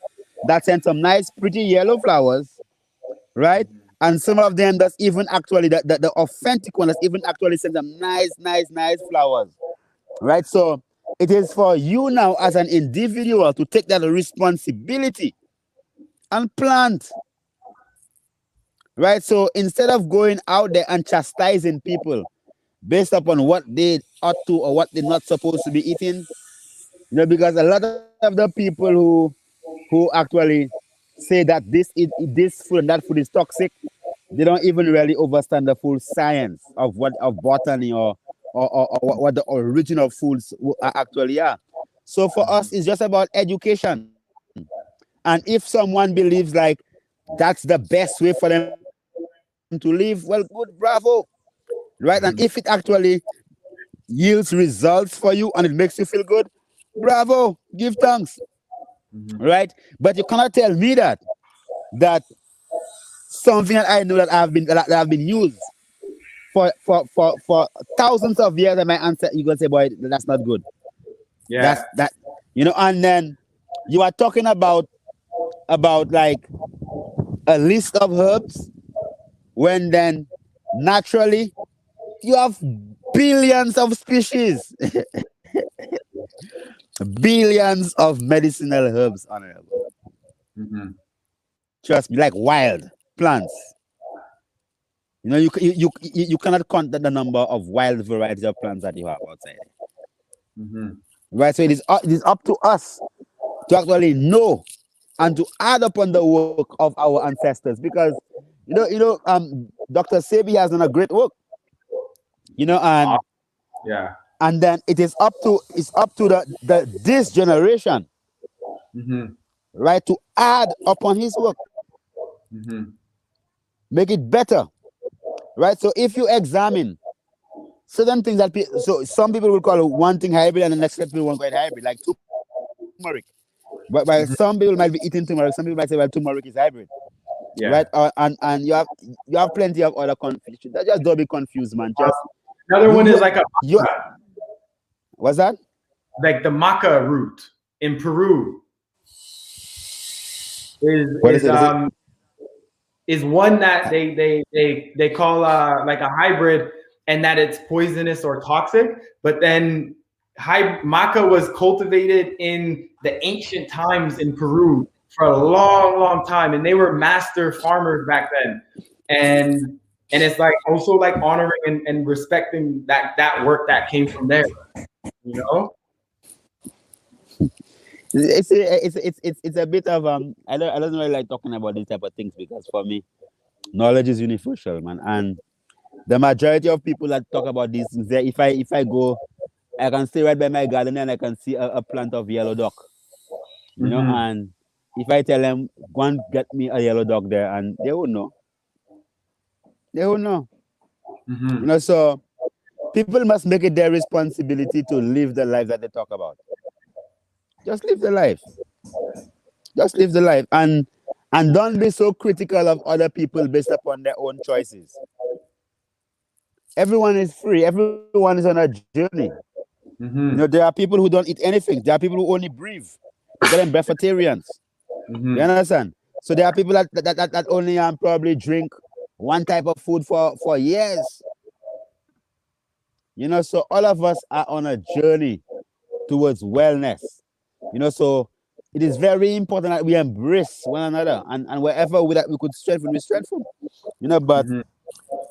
that send some nice, pretty yellow flowers, right? And some of them that's even actually the authentic one that's even actually send some nice, nice, nice flowers, right? So it is for you now as an individual to take that responsibility and plant, right? So instead of going out there and chastising people based upon what they ought to or what they're not supposed to be eating, because a lot of the people who actually say that this food and that food is toxic, they don't even really understand the full science of botany or what the original foods actually are. So for us, it's just about education. And if someone believes like that's the best way for them to live, well, good, bravo, right? And if it actually yields results for you and it makes you feel good, bravo, give thanks, Mm-hmm. right? But you cannot tell me that something that I know that have been used for thousands of years, and my answer, you gonna say, boy, that's not good. Yeah. That. And then you are talking about like a list of herbs when then naturally you have billions of species, billions of medicinal herbs, honorable. Mm-hmm. Trust me, like wild plants. You cannot count the number of wild varieties of plants that you have outside, Mm-hmm. right? So it is up to us to actually know and to add upon the work of our ancestors, because Dr. Sebi has done a great work, you know, and Yeah. and then it's up to the this generation, Mm-hmm. right, to add upon his work, Mm-hmm. make it better, right? So if you examine certain things so some people will call one thing hybrid and the next people won't call it hybrid, like turmeric. But some people might be eating turmeric, some people might say, well, turmeric is hybrid, right? Yeah. And you have plenty of other confusion. Just don't be confused, man. Just Another one is like a you maca, what's that? like the maca root in Peru is What is is it? Is it? um is one that they call like a hybrid, and that it's poisonous or toxic. But then maca was cultivated in the ancient times in Peru for a long, long time, and they were master farmers back then. And it's like also like honoring and respecting that work that came from there. You know? It's a bit of I don't really like talking about these type of things, because for me, knowledge is universal, man. And the majority of people that talk about these things, if I go, I can stay right by my garden and I can see a plant of yellow duck, Mm-hmm. and if I tell them, go and get me a yellow duck there, and they will know. Mm-hmm. So people must make it their responsibility to live the life that they talk about. Just live the life. Just live the life, and don't be so critical of other people based upon their own choices. Everyone is free. Everyone is on a journey. There are people who don't eat anything. There are people who only breathe. They call them breatharians. You Mm-hmm. understand? So there are people that only probably drink one type of food for years. So all of us are on a journey towards wellness. So it is very important that we embrace one another, and wherever that we could strengthen, we strengthen. But Mm-hmm.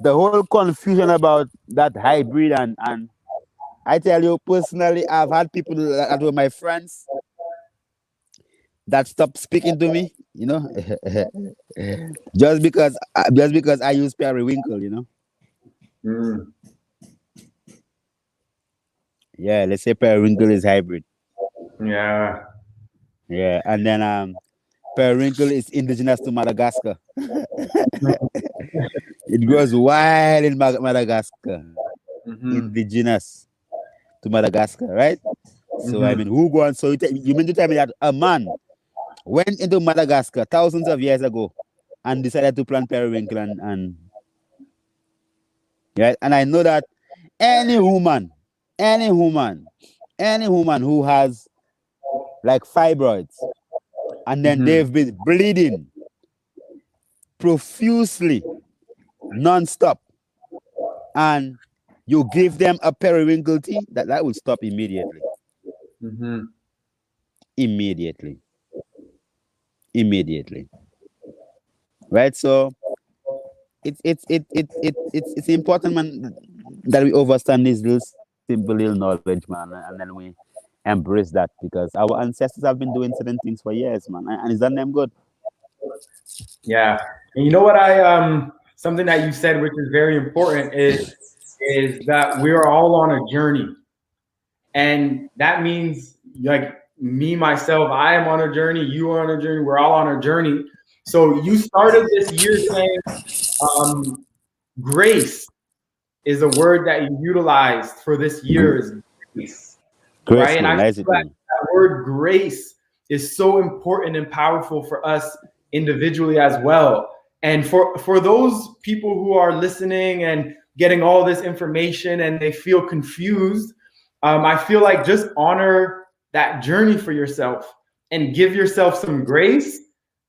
the whole confusion about that hybrid, and I tell you personally, I've had people that were my friends. that stop speaking to me, you know, just because I use periwinkle, you know. Mm. Yeah, let's say periwinkle is hybrid. Yeah. Yeah, and then periwinkle is indigenous to Madagascar. It grows wild in Madagascar. Mm-hmm. Indigenous to Madagascar, right? So I Mm-hmm. mean, who go on? So you mean to tell me that a man went into Madagascar thousands of years ago and decided to plant periwinkle and right? And I know that any woman, any woman, any woman who has like fibroids and then Mm-hmm. they've been bleeding profusely, non-stop, and you give them a periwinkle tea, that will stop immediately. Mm-hmm. Immediately. Immediately. Right? So it's important, man, that we understand this little simple little knowledge, man, and then we embrace that because our ancestors have been doing certain things for years, man, and it's done them good. Yeah. And you know what something that you said which is very important is that we are all on a journey. And that means like me, myself, I am on a journey, you are on a journey, we're all on a journey. So you started this year saying um, grace is a word that you utilized for this year is grace, right? And Graceful, I feel that nicely. that word grace is so important and powerful for us individually as well. And for those people who are listening and getting all this information and they feel confused, I feel like just honor that journey for yourself and give yourself some grace,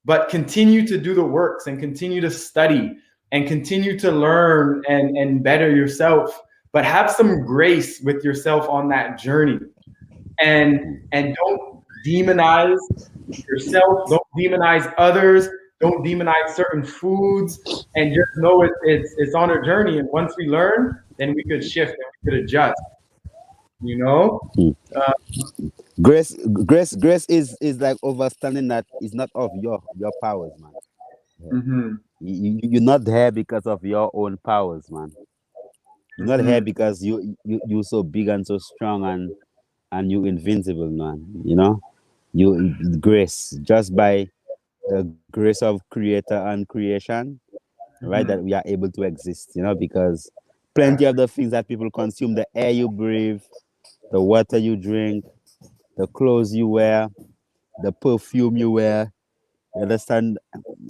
but continue to do the works and continue to study and continue to learn and better yourself, but have some grace with yourself on that journey. And don't demonize yourself, don't demonize others, don't demonize certain foods, and just know it's on a journey. And once we learn, then we could shift and we could adjust, you know? Hmm. Uh, Grace is like understanding that it's not of your powers, man. Yeah. mhm, You're not here because of your own powers, man. You're not here mhm, because you're so big and so strong and you invincible, man. You know, you grace just by the grace of creator and creation, right? That we mhm, are able to exist, you know, because plenty of the things that people consume, the air you breathe, the water you drink, the clothes you wear, the perfume you wear, you understand?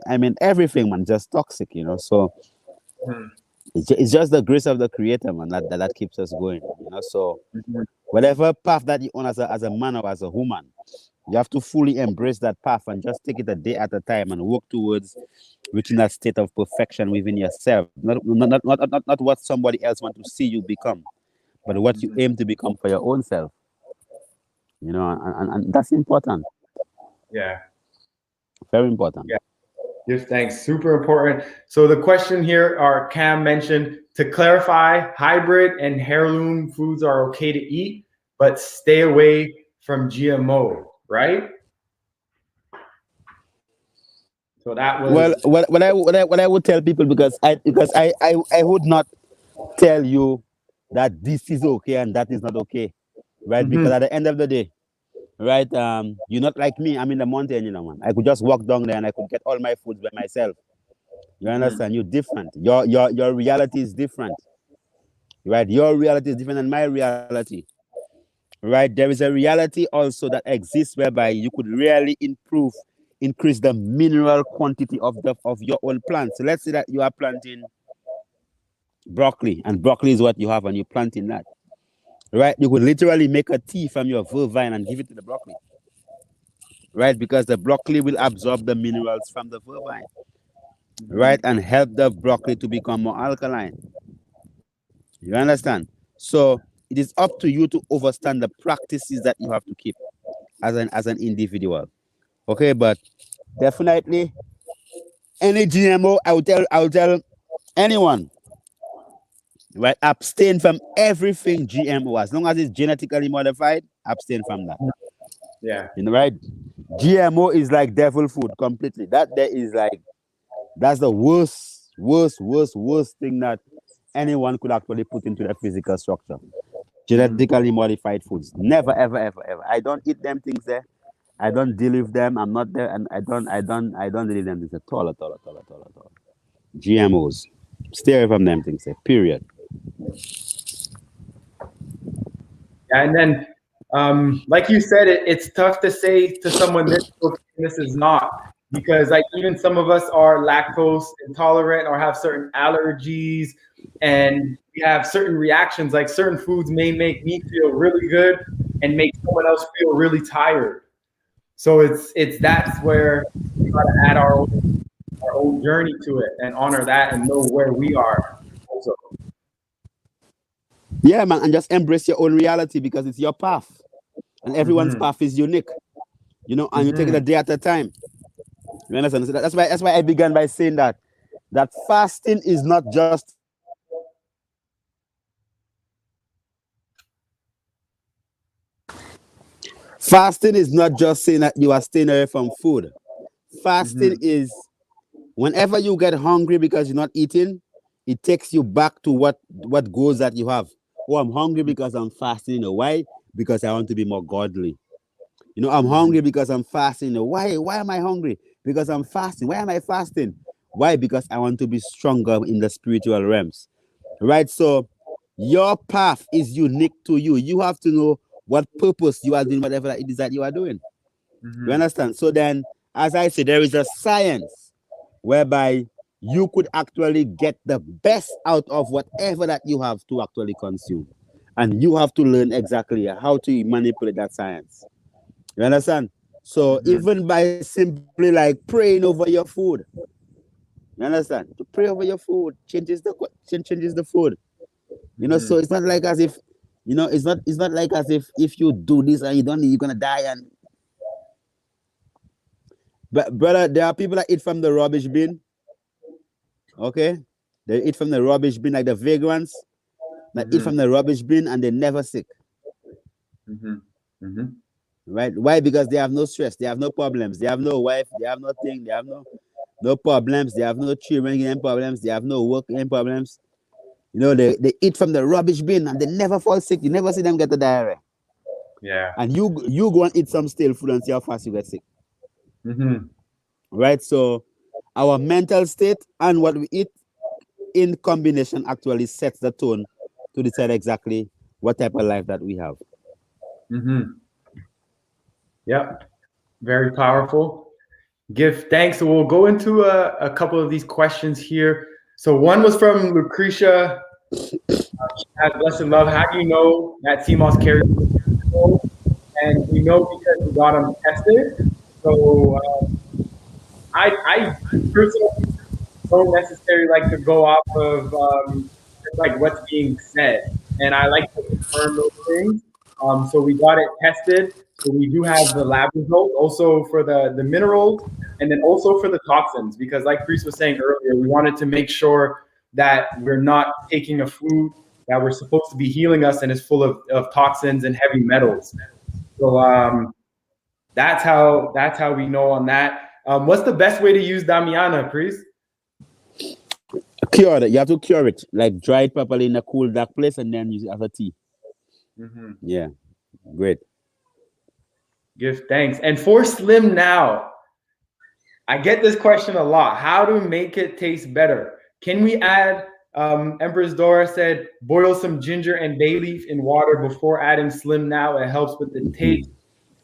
I mean, everything, man, just toxic, you know. So mhm, it's just the grace of the creator, man, that keeps us going, you know. So mhm, whatever path that you on as a man or as a woman, you have to fully embrace that path and just take it a day at a time and work towards reaching that state of perfection within yourself. Not what somebody else want to see you become, but what you mhm. aim to become for your own self. You know, and that's important. Yeah. Very important. Yeah. Give thanks. Super important. So the question here, our Cam mentioned to clarify, hybrid and heirloom foods are okay to eat, but stay away from GMO, right? So that Well, was. what I would tell people, because I would not tell you that this is okay and that is not okay, right? Because Mhm, at the end of the day, right, you're not like me. I'm in the mountain, you know, man. I could just walk down there and I could get all my foods by myself. You mhm, understand? You're different. Your reality is different, right? Your reality is different than my reality, right? There is a reality also that exists whereby you could really increase the mineral quantity of your own plant. So let's say that you are planting broccoli, and broccoli is what you have, and you're planting that, right? You could literally make a tea from your vine and give it to the broccoli, right? Because the broccoli will absorb the minerals from the vine, right? mhm, And help the broccoli to become more alkaline. You understand? So it is up to you to understand the practices that you have to keep as an individual. Okay, but definitely any GMO, I will tell anyone, right? Abstain from everything GMO. As long as it's genetically modified, abstain from that. Yeah. You know, right? GMO is like devil food completely. That there is like that's the worst thing that anyone could actually put into their physical structure. Mhm. Genetically modified foods. Never, ever, ever, ever. I don't eat them things there. I don't deal with them. I'm not there, and I don't deal with them things at all, at all, at all, at all, at all. GMOs. Stay away from them things there. Period. And then, like you said, it's tough to say to someone this is okay and this is not, because like even some of us are lactose intolerant or have certain allergies, and we have certain reactions. Like certain foods may make me feel really good and make someone else feel really tired. So it's that's where we try to add our own journey to it and honor that and know where we are also. Yeah, man, and just embrace your own reality because it's your path, and everyone's Hmm. path is unique. And you take it Hmm. a day at a time. You understand? So that's why I began by saying that fasting is not just fasting is not just saying that you are staying away from food. Fasting Hmm. is whenever you get hungry because you're not eating, it takes you back to what goals that you have. Oh, I'm hungry because I'm fasting. Why? Because I want to be more godly. I'm Hmm. hungry because I'm fasting. Why am I hungry? Because I'm fasting. Why am I fasting? Why? Because I want to be stronger in the spiritual realms. Right? So your path is unique to you. You have to know what purpose you are doing, whatever it is that you are doing. You Hmm. understand? So then, as I said, there is a science whereby you could actually get the best out of whatever that you have to actually consume. And you have to learn exactly how to manipulate that science. You understand? So Hmm. even by simply like praying over your food, you understand? To pray over your food changes the food. So Hmm. it's not like as if, it's not like as if you do this and you don't you're gonna die. And but brother, there are people that eat from the rubbish bin. Okay, they eat from the rubbish bin like the vagrants that eat Hmm. from the rubbish bin and they never sick. Hmm. Hmm. Right? Why? Because they have no stress, they have no problems, they have no wife, they have nothing, they have no problems, they have no children getting problems, they have no work getting problems. They eat from the rubbish bin and they never fall sick. You never see them get the diarrhea. Yeah. And you go and eat some stale food and see how fast you get sick. Hmm. Right? So our mental state and what we eat in combination actually sets the tone to decide exactly what type of life that we have. Hmm. Yep. Very powerful. Give thanks. So we'll go into a couple of these questions here. So one was from Lucretia. She has blessed love. How do you know that Seamoss carries the control? And we know because we got them tested. So I personally don't necessarily like to go off of just like what's being said, and I like to confirm those things. So we got it tested. So we do have the lab result also for the minerals, and then also for the toxins, because like Priest was saying earlier, we wanted to make sure that we're not taking a food that we're supposed to be healing us and is full of toxins and heavy metals. So that's how we know on that. What's the best way to use Damiana, Priest? Cure it. You have to cure it, like dry it properly in a cool, dark place, and then use it as a tea. Hmm. Yeah, great. Give thanks. And for Slim now, I get this question a lot. How to make it taste better? Can we add? Empress Dora said, boil some ginger and bay leaf in water before adding Slim now. It helps with the taste.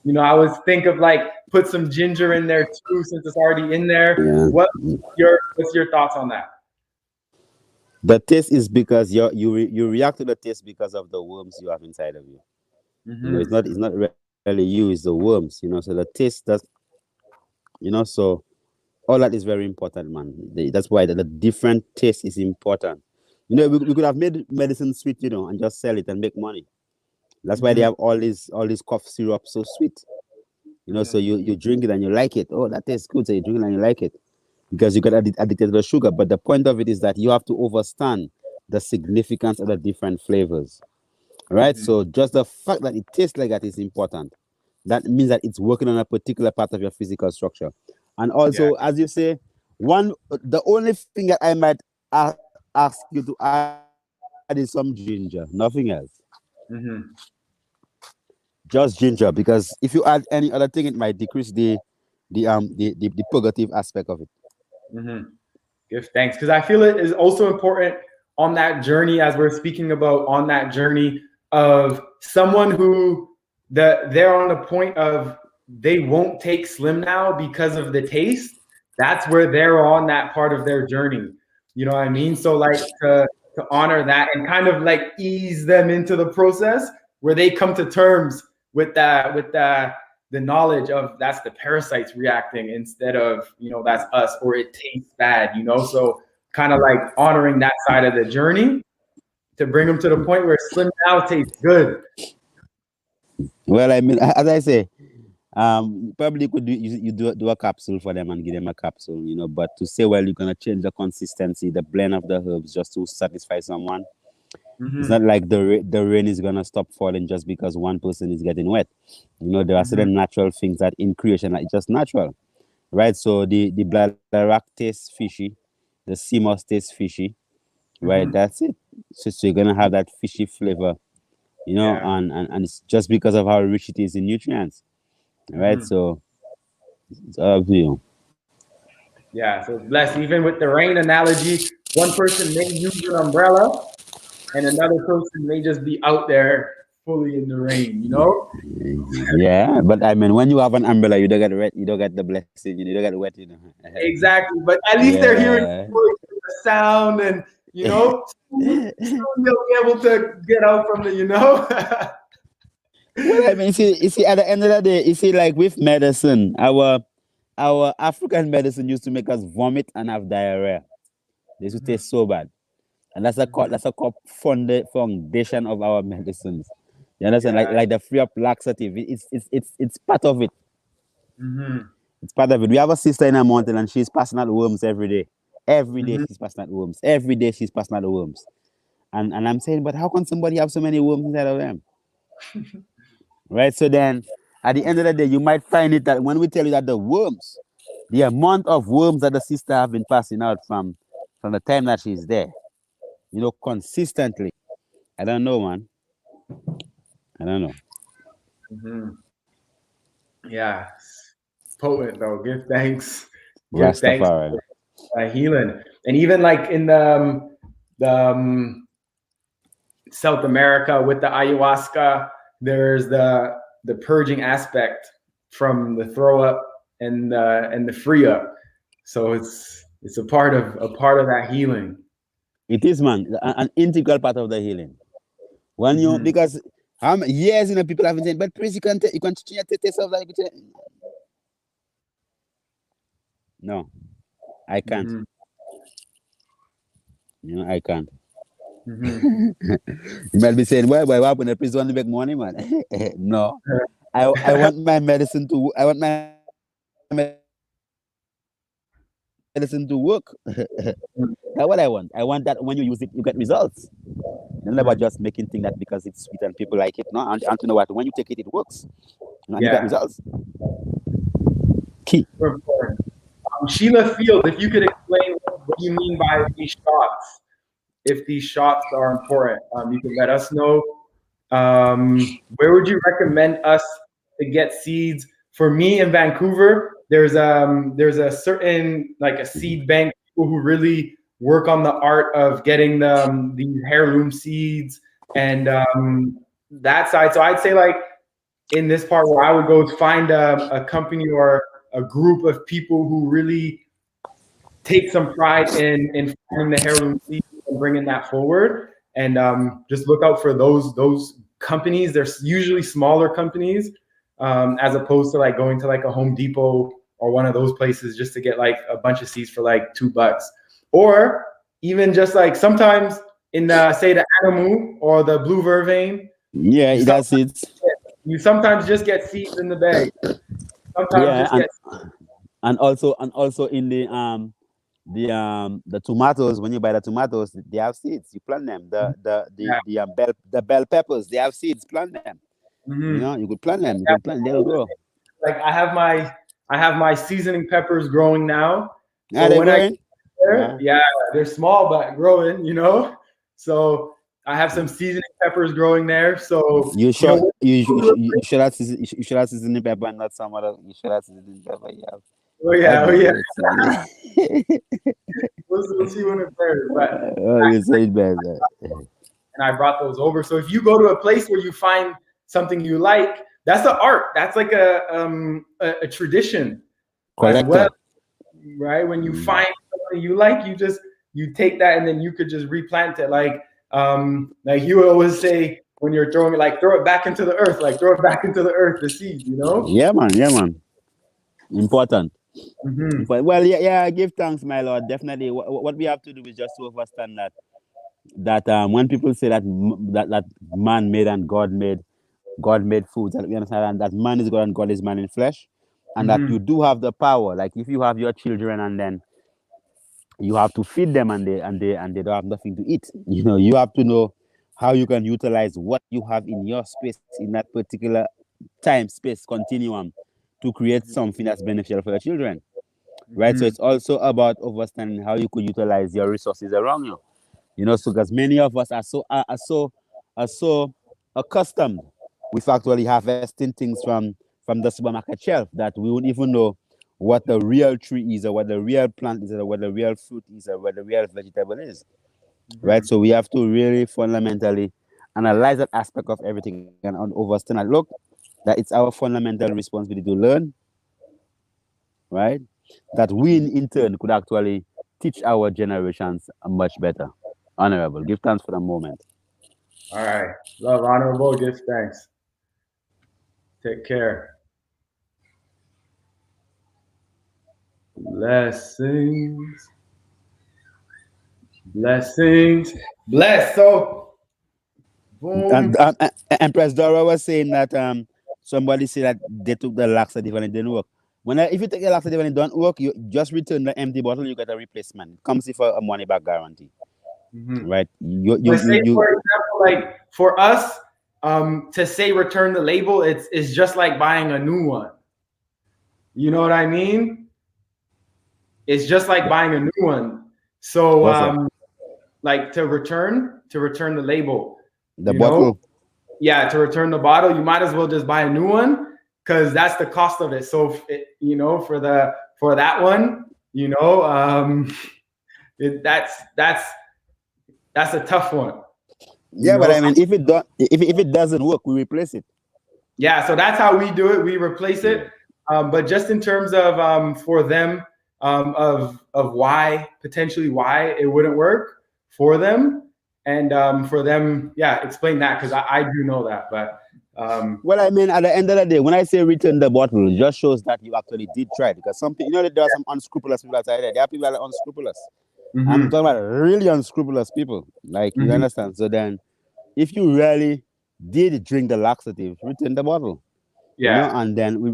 I always think of like put some ginger in there too, since it's already in there. Yeah. What's your thoughts on that? The taste is because you react to the taste because of the worms you have inside of you. Hmm. It's not really you, it's the worms. So the taste does. So all that is very important, man. That's why the different taste is important. We could have made medicine sweet, and just sell it and make money. That's why they Hmm. have all these cough syrup so sweet. So Hmm. you drink it and you like it. Oh, that tastes good. So you drink it and you like it because you got addicted to the sugar. But the point of it is that you have to understand the significance of the different flavors, right? Hmm. So just the fact that it tastes like that is important. that means that it's working on a particular part of your physical structure. And Yeah. also, as you say, the only thing that I might ask you to add is some ginger, nothing else. Hmm. Just ginger, because if you add any other thing, it might decrease the purgative aspect of it. Hmm. Give thanks, because I feel it is also important on that journey, as we're speaking about on that journey of someone who they're on the point of they won't take slim now because of the taste. That's where they're on that part of their journey. You know what I mean? So like to honor that and kind of like ease them into the process where they come to terms with the knowledge of that's the parasites reacting instead of, that's us, or it tastes bad, so kind of like honoring that side of the journey to bring them to the point where slim now tastes good. Well, I mean, as I say, probably you could do a capsule for them and give them a capsule, But to say, well, you're gonna change the consistency, the blend of the herbs just to satisfy someone, it's not Hmm. like the rain is gonna stop falling just because one person is getting wet. There are Hmm. certain natural things that in creation are just natural, right? So the bladder tastes fishy, the Seamoss tastes fishy, right? Hmm. That's it. So you're gonna have that fishy flavor, Yeah. and it's just because of how rich it is in nutrients, right? Hmm. So it's up to you. Yeah, so it's blessed. Even with the rain analogy, one person may use an umbrella and another person may just be out there fully in the rain. Yeah, but I mean, when you have an umbrella, you don't get wet. You don't get the blessing. You don't get wet. Exactly, but at least they're hearing Yeah. the sound, and soon they'll be able to get out from the. Well, I mean, you see, at the end of the day, you see, like with medicine, our African medicine used to make us vomit and have diarrhea. They used to taste so bad, and that's a core foundation of our medicines. You understand? Like Yeah. like the free up laxative. It's part of it. Hmm. It's part of it. We have a sister in a mountain, and she's passing out worms every day. Every day Hmm. she's passing out worms. Every day she's passing out worms. And I'm saying, but how can somebody have so many worms inside of them? Right? So then at the end of the day, you might find it that when we tell you that the amount of worms that the sister have been passing out from the time that she's there, consistently. I don't know, man. I don't know. Hmm. Yeah, potent though. Give thanks. Give thanks Rastafari. for healing, and even like in the South America with the ayahuasca, there's the purging aspect from the throw up and the free up. So it's a part of that healing. It is, man, an integral part of the healing. When you Hmm. because years, people have been saying, but Prince, you can change your taste of like no, I can't. Hmm. I can't. Hmm. You might be saying, why, what happened? The Prince want to make money, man. No. I want my medicine to work. That's what I want. I want that when you use it, you get results. It's not about just making things that because it's sweet and people like it. No, and you know what? When you take it, it works. And you get Yeah. results. Key. Super important. Sheila Field, if you could explain what you mean by these shots, if these shots are important, you could let us know. Where would you recommend us to get seeds? For me in Vancouver, there's a certain like a seed bank, people who really work on the art of getting these heirloom seeds and that side. So I'd say like in this part where I would go to find a company or a group of people who really take some pride in finding the heirloom seeds and bringing that forward. And just look out for those companies. There's usually smaller companies, as opposed to like going to like a Home Depot or one of those places just to get like a bunch of seeds for like $2, or even just like sometimes in say the Anamu or the blue vervain, you Yeah, sometimes that's it. you sometimes just get seeds in the bag. Sometimes Yeah, just get. and also in the tomatoes, when you buy the tomatoes, they have seeds. You plant them. The Yeah. bell peppers, they have seeds. Plant them. Mm-hmm. You could plant them. You could plant. They'll grow. Like I have my seasoning peppers growing now. Yeah, So they're when I get growing. there, Yeah. yeah, they're small but growing, you know. So I have some seasoning peppers growing there. So You you know, should you should have season, you should have seasoning pepper and not some other. You should have seasoning pepper. Yeah, oh that's yeah, oh the yeah. good seasoning. We'll see when it's there. But Oh, you said better. and I brought those over. So if you go to a place where you find something you like, that's the art. That's like a tradition as well, Collector. right? When you Mm. find something you like, you take that and then you could just replant it. Like you would always say when you're throwing it, like throw it back into the earth, like throw it back into the earth, the seed, you know? Yeah, man. Yeah, man. Important. Mm-hmm. Well, yeah, yeah. Give thanks, my lord. Definitely. What we have to do is just to understand that when people say that man made and God made foods, that we understand that man is God and God is man in flesh, and that Mm-hmm. you do have the power. Like if you have your children and then you have to feed them and they don't have nothing to eat. You have to know how you can utilize what you have in your space in that particular time space continuum to create something that's beneficial for your children, right? So Mm-hmm. it's also about understanding how you could utilize your resources around you. So because many of us are so accustomed with actually harvesting things from the supermarket shelf that we wouldn't even know what the real tree is, or what the real plant is, or what the real fruit is, or what the real vegetable is, right? Mm-hmm. So we have to really fundamentally analyze that aspect of everything and understand that, look, that it's our fundamental responsibility to learn, right? That we in turn could actually teach our generations much better. Honorable, give thanks for the moment. All right. Love, honorable, give thanks. Take care. Blessings. Blessings. Bless. So boom. Empress Dora was saying that somebody said that they took the laxative and it didn't work. If you take the laxative and it don't work, you just return the empty bottle. You get a replacement. It comes with a money back guarantee, Mhm. right? But say, for example, like for us, to say return the label, it's just like buying a new one. You know what I mean? It's just like buying a new one. So, What's that? like to return the label, The you know, bottle. yeah, to return the bottle, you might as well just buy a new one because that's the cost of it. So, for that one, that's a tough one. You Yeah, but know, I mean, if it doesn't work, we replace it. Yeah, so that's how we do it. We replace Yeah. it, but just in terms of for them of why potentially why it wouldn't work for them, and for them, yeah, explain that because I do know that, but Well, I mean, at the end of the day, when I say return the bottle, it just shows that you actually did try it. Because some people, that there are some unscrupulous people outside there. There are people that are unscrupulous. I'm mm-hmm, talking about really unscrupulous people. Like, you mm-hmm, understand? So then, if you really did drink the laxative, return the bottle, yeah, and then we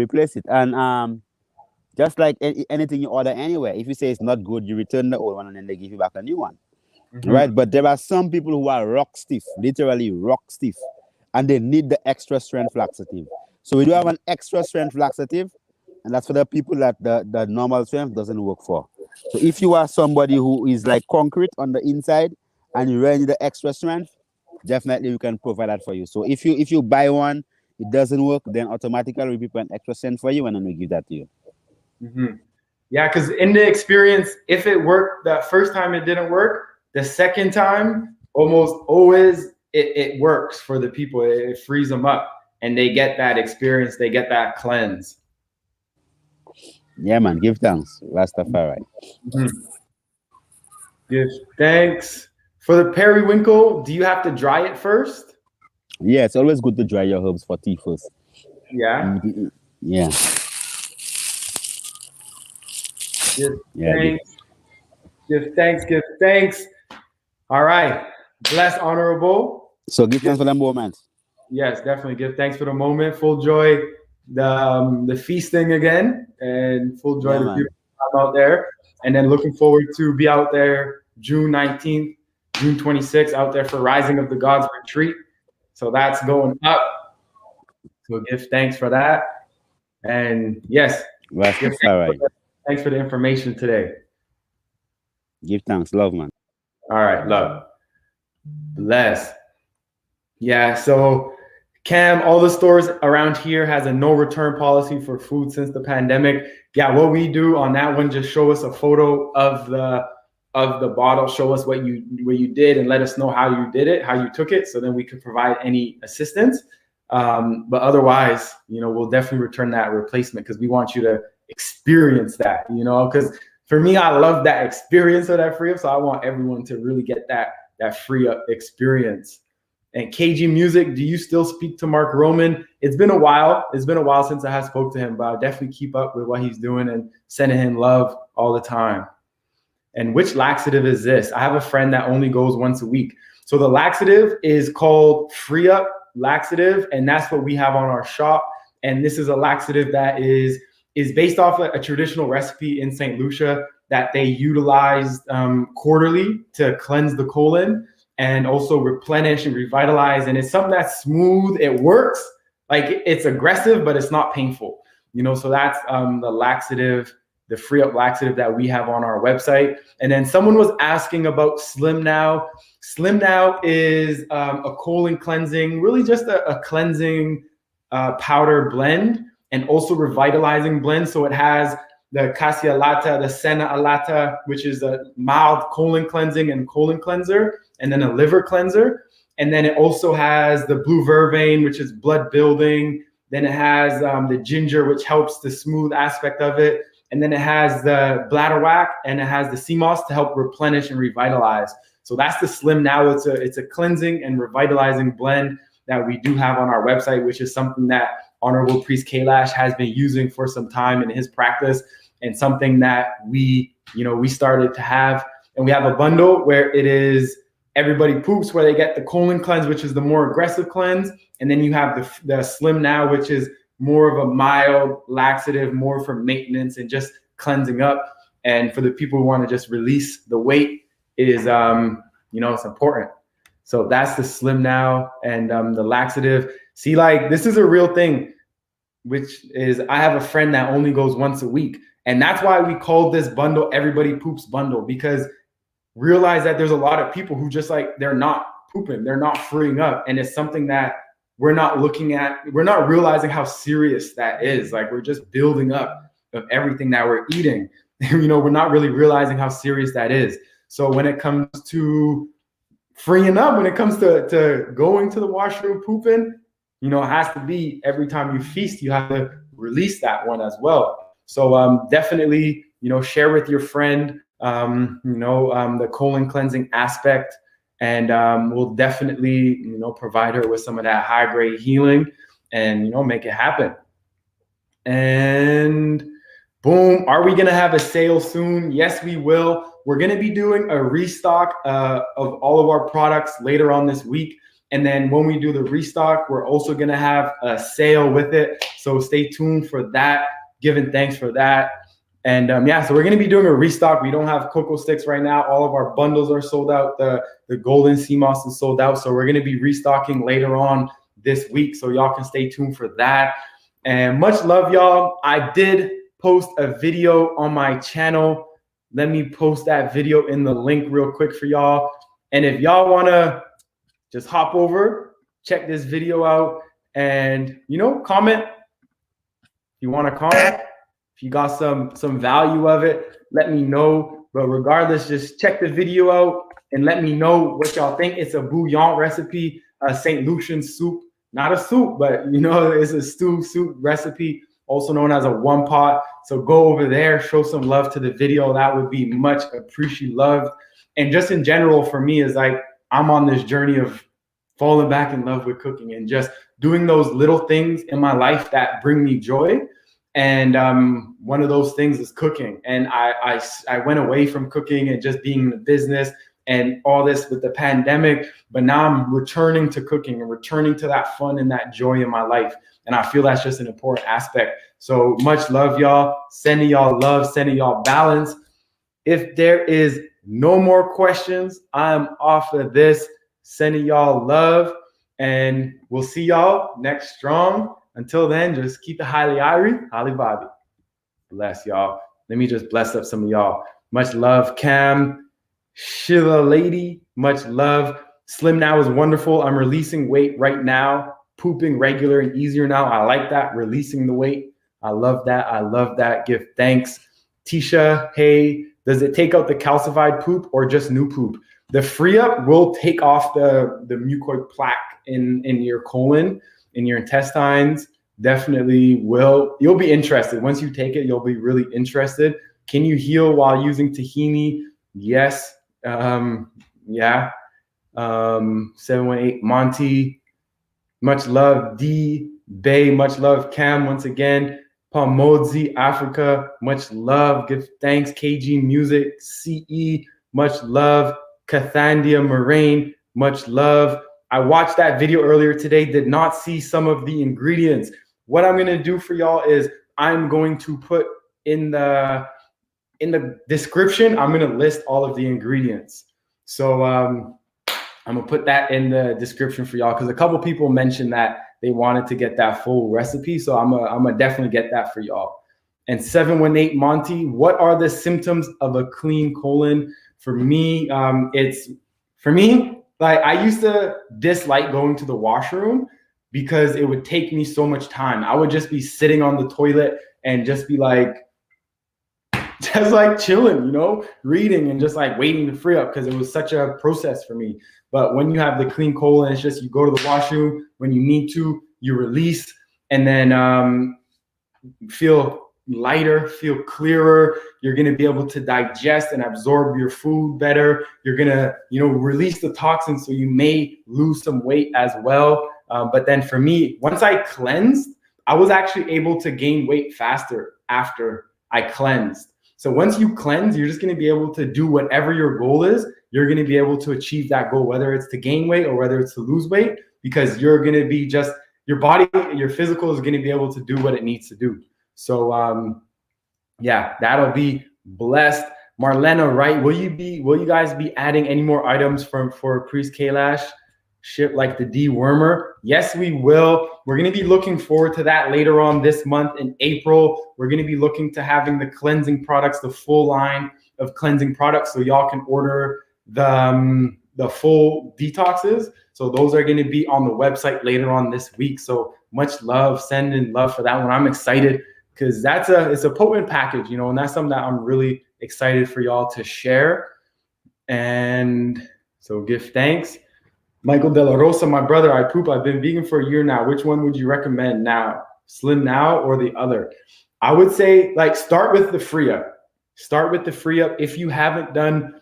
replace it. And just like anything you order anywhere, if you say it's not good, you return the old one and then they give you back a new one. mm-hmm, Right? But there are some people who are rock stiff, literally rock stiff, and they need the extra strength laxative. So we do have an extra strength laxative, and that's for the people that the normal strength doesn't work for. So if you are somebody who is like concrete on the inside and you really need the extra strength, definitely we can provide that for you. So if you buy one, it doesn't work, then automatically we prepare an extra strength for you and then we give that to you. mm-hmm. Yeah, because in the experience, if it worked the first time, it didn't work. The second time, almost always it works for the people. It frees them up, and they get that experience. They get that cleanse. Yeah, man, give thanks. Rastafari. Mhm. Give thanks for the periwinkle. Do you have to dry it first? Yeah, it's always good to dry your herbs for tea first. Yeah. Yeah, Give yeah. thanks. Give thanks. Give thanks. All right. Bless, honorable. So give Give, thanks for the moment. yes, definitely. Give thanks for the moment. Full joy, the feasting again, and full joy Yeah, the man. beautiful time out there. And then looking forward to be out there June 19th, June 26th, out there for Rising of the Gods retreat. So that's going up. So give thanks for that. And yes, give Rastafari. thanks for the information today. Give thanks, love, man. All right, love. Bless. Yeah, so Cam, all the stores around here has a no return policy for food since the pandemic. Yeah, what we do on that one, just show us a photo of the bottle, show us what you did, and let us know how you did it, how you took it, so then we could provide any assistance. But otherwise, we'll definitely return that replacement because we want you to experience that, because for me, I love that experience of that free up. So I want everyone to really get that free up experience. And KG Music, do you still speak to Mark Roman? It's been a while. It's been a while since I have spoke to him, but I'll definitely keep up with what he's doing and sending him love all the time. And which laxative is this? I have a friend that only goes once a week. So the laxative is called Free Up Laxative, and that's what we have on our shop. And this is a laxative that is based off a traditional recipe in Saint Lucia that they utilized quarterly to cleanse the colon and also replenish and revitalize. And it's something that's smooth. It works. Like, it's aggressive, but it's not painful. So that's the laxative, the Free Up laxative that we have on our website. And then someone was asking about Slim Now. Slim Now is a colon cleansing, really just a cleansing powder blend and also revitalizing blend. So it has the cassia alata, the senna alata, which is a mild colon cleansing and colon cleanser, and then a liver cleanser. And then it also has the blue vervain, which is blood building. Then it has the ginger, which helps the smooth aspect of it. And then it has the bladderwhack, and it has the Seamoss to help replenish and revitalize. So that's the Slim Now. It's a cleansing and revitalizing blend that we do have on our website, which is something that Honorable Priest Kailash has been using for some time in his practice, and something that we started to have. And we have a bundle where it is Everybody Poops, where they get the colon cleanse, which is the more aggressive cleanse. And then you have the Slim Now, which is more of a mild laxative, more for maintenance and just cleansing up. And for the people who want to just release the weight, is it's important. So that's the Slim Now and the laxative. See, like, this is a real thing, which is I have a friend that only goes once a week. And that's why we called this bundle Everybody Poops Bundle, because realize that there's a lot of people who just they're not pooping, they're not freeing up. And it's something that we're not looking at, we're not realizing how serious that is. Like, we're just building up of everything that we're eating. We're not really realizing how serious that is. So when it comes to freeing up, when it comes to going to the washroom, pooping, it has to be every time you feast, you have to release that one as well. So definitely, share with your friend, the colon cleansing aspect, and we'll definitely, provide her with some of that high grade healing and, make it happen. And boom, are we going to have a sale soon? Yes, we will. We're going to be doing a restock of all of our products later on this week. And then when we do the restock, we're also going to have a sale with it. So stay tuned for that. Giving thanks for that. And so we're going to be doing a restock. We don't have cocoa sticks right now. All of our bundles are sold out. The golden Seamoss is sold out. So we're going to be restocking later on this week. So y'all can stay tuned for that. And much love, y'all. I did post a video on my channel. Let me post that video in the link real quick for y'all. And if y'all want to just hop over, check this video out, and, comment. If you want to comment, if you got some value of it, let me know. But regardless, just check the video out and let me know what y'all think. It's a bouillon recipe, a Saint Lucian soup. Not a soup, but it's a stew soup recipe, also known as a one pot. So go over there, show some love to the video. That would be much appreciated, loved. And just in general, for me, is like, I'm on this journey of falling back in love with cooking and just doing those little things in my life that bring me joy. And one of those things is cooking. And I went away from cooking and just being in the business and all this with the pandemic. But now I'm returning to cooking and returning to that fun and that joy in my life. And I feel that's just an important aspect. So much love, y'all. Sending y'all love, sending y'all balance. If there is no more questions, I'm off of this. Sending y'all love. And we'll see y'all next strong. until then, just keep it highly irie, highly vibey. Bless y'all. Let me just bless up some of y'all. Much love, Cam, Sheila Lady. Much love. Slim Now is wonderful. I'm releasing weight right now. Pooping regular and easier now. I like that. Releasing the weight. I love that. I love that. Give thanks. Tisha, hey, does it take out the calcified poop or just new poop? The free up will take off the mucoid plaque in your colon, in your intestines. Definitely will. You'll be interested. Once you take it, you'll be really interested. Can you heal while using tahini? Yes. Yeah. 718 Monty. Much love. D. Bay. Much love. Cam once again. Palmodzi, Africa. Much love. Give thanks. KG Music. CE. Much love. Cathandia Moraine. Much love. I watched that video earlier today. Did not see some of the ingredients. What I'm going to do for y'all is I'm going to put in the description, I'm going to list all of the ingredients. So I'm going to put that in the description for y'all because a couple people mentioned that they wanted to get that full recipe. So I'm going to definitely get that for y'all. And 718 Monty, what are the symptoms of a clean colon? For me, like I used to dislike going to the washroom because it would take me so much time. I would just be sitting on the toilet and just be like, just like chilling, you know, reading and just like waiting to free up because it was such a process for me. But when you have the clean colon, it's just you go to the washroom when you need to, you release, and then feel lighter, feel clearer. You're going to be able to digest and absorb your food better. You're going to, you know, release the toxins. So you may lose some weight as well. But then for me, once I cleansed, I was actually able to gain weight faster after I cleansed. So once you cleanse, you're just going to be able to do whatever your goal is. You're going to be able to achieve that goal, whether it's to gain weight or whether it's to lose weight, because you're going to be just, your body, your physical is going to be able to do what it needs to do. So yeah, that'll be blessed. Marlena, right? Will you guys be adding any more items for Priest Kailash ship like the dewormer? Yes, we will. We're going to be looking forward to that later on this month in April. We're going to be looking to having the cleansing products, the full line of cleansing products, so y'all can order the full detoxes. So those are going to be on the website later on this week. So much love, sending love for that one. I'm excited because it's a potent package, you know, and that's something that I'm really excited for y'all to share. And so give thanks. Michael De La Rosa, my brother, I poop. I've been vegan for a year now. Which one would you recommend now? Slim Now or the other? I would say like start with the free up. Start with the free up. If you haven't done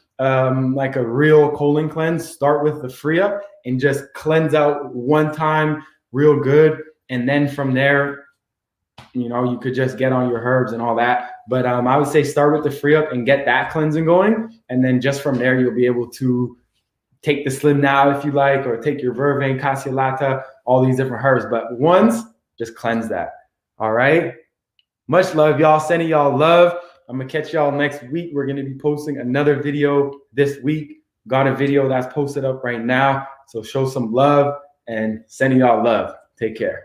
like a real colon cleanse, start with the free up and just cleanse out one time real good. And then from there, you know, you could just get on your herbs and all that. But I would say start with the free up and get that cleansing going. And then just from there, you'll be able to take the Slim Now if you like, or take your vervain, cassiolata, all these different herbs. But once, just cleanse that. All right. Much love, y'all. Sending y'all love. I'm going to catch y'all next week. We're going to be posting another video this week. Got a video that's posted up right now. So show some love and sending y'all love. Take care.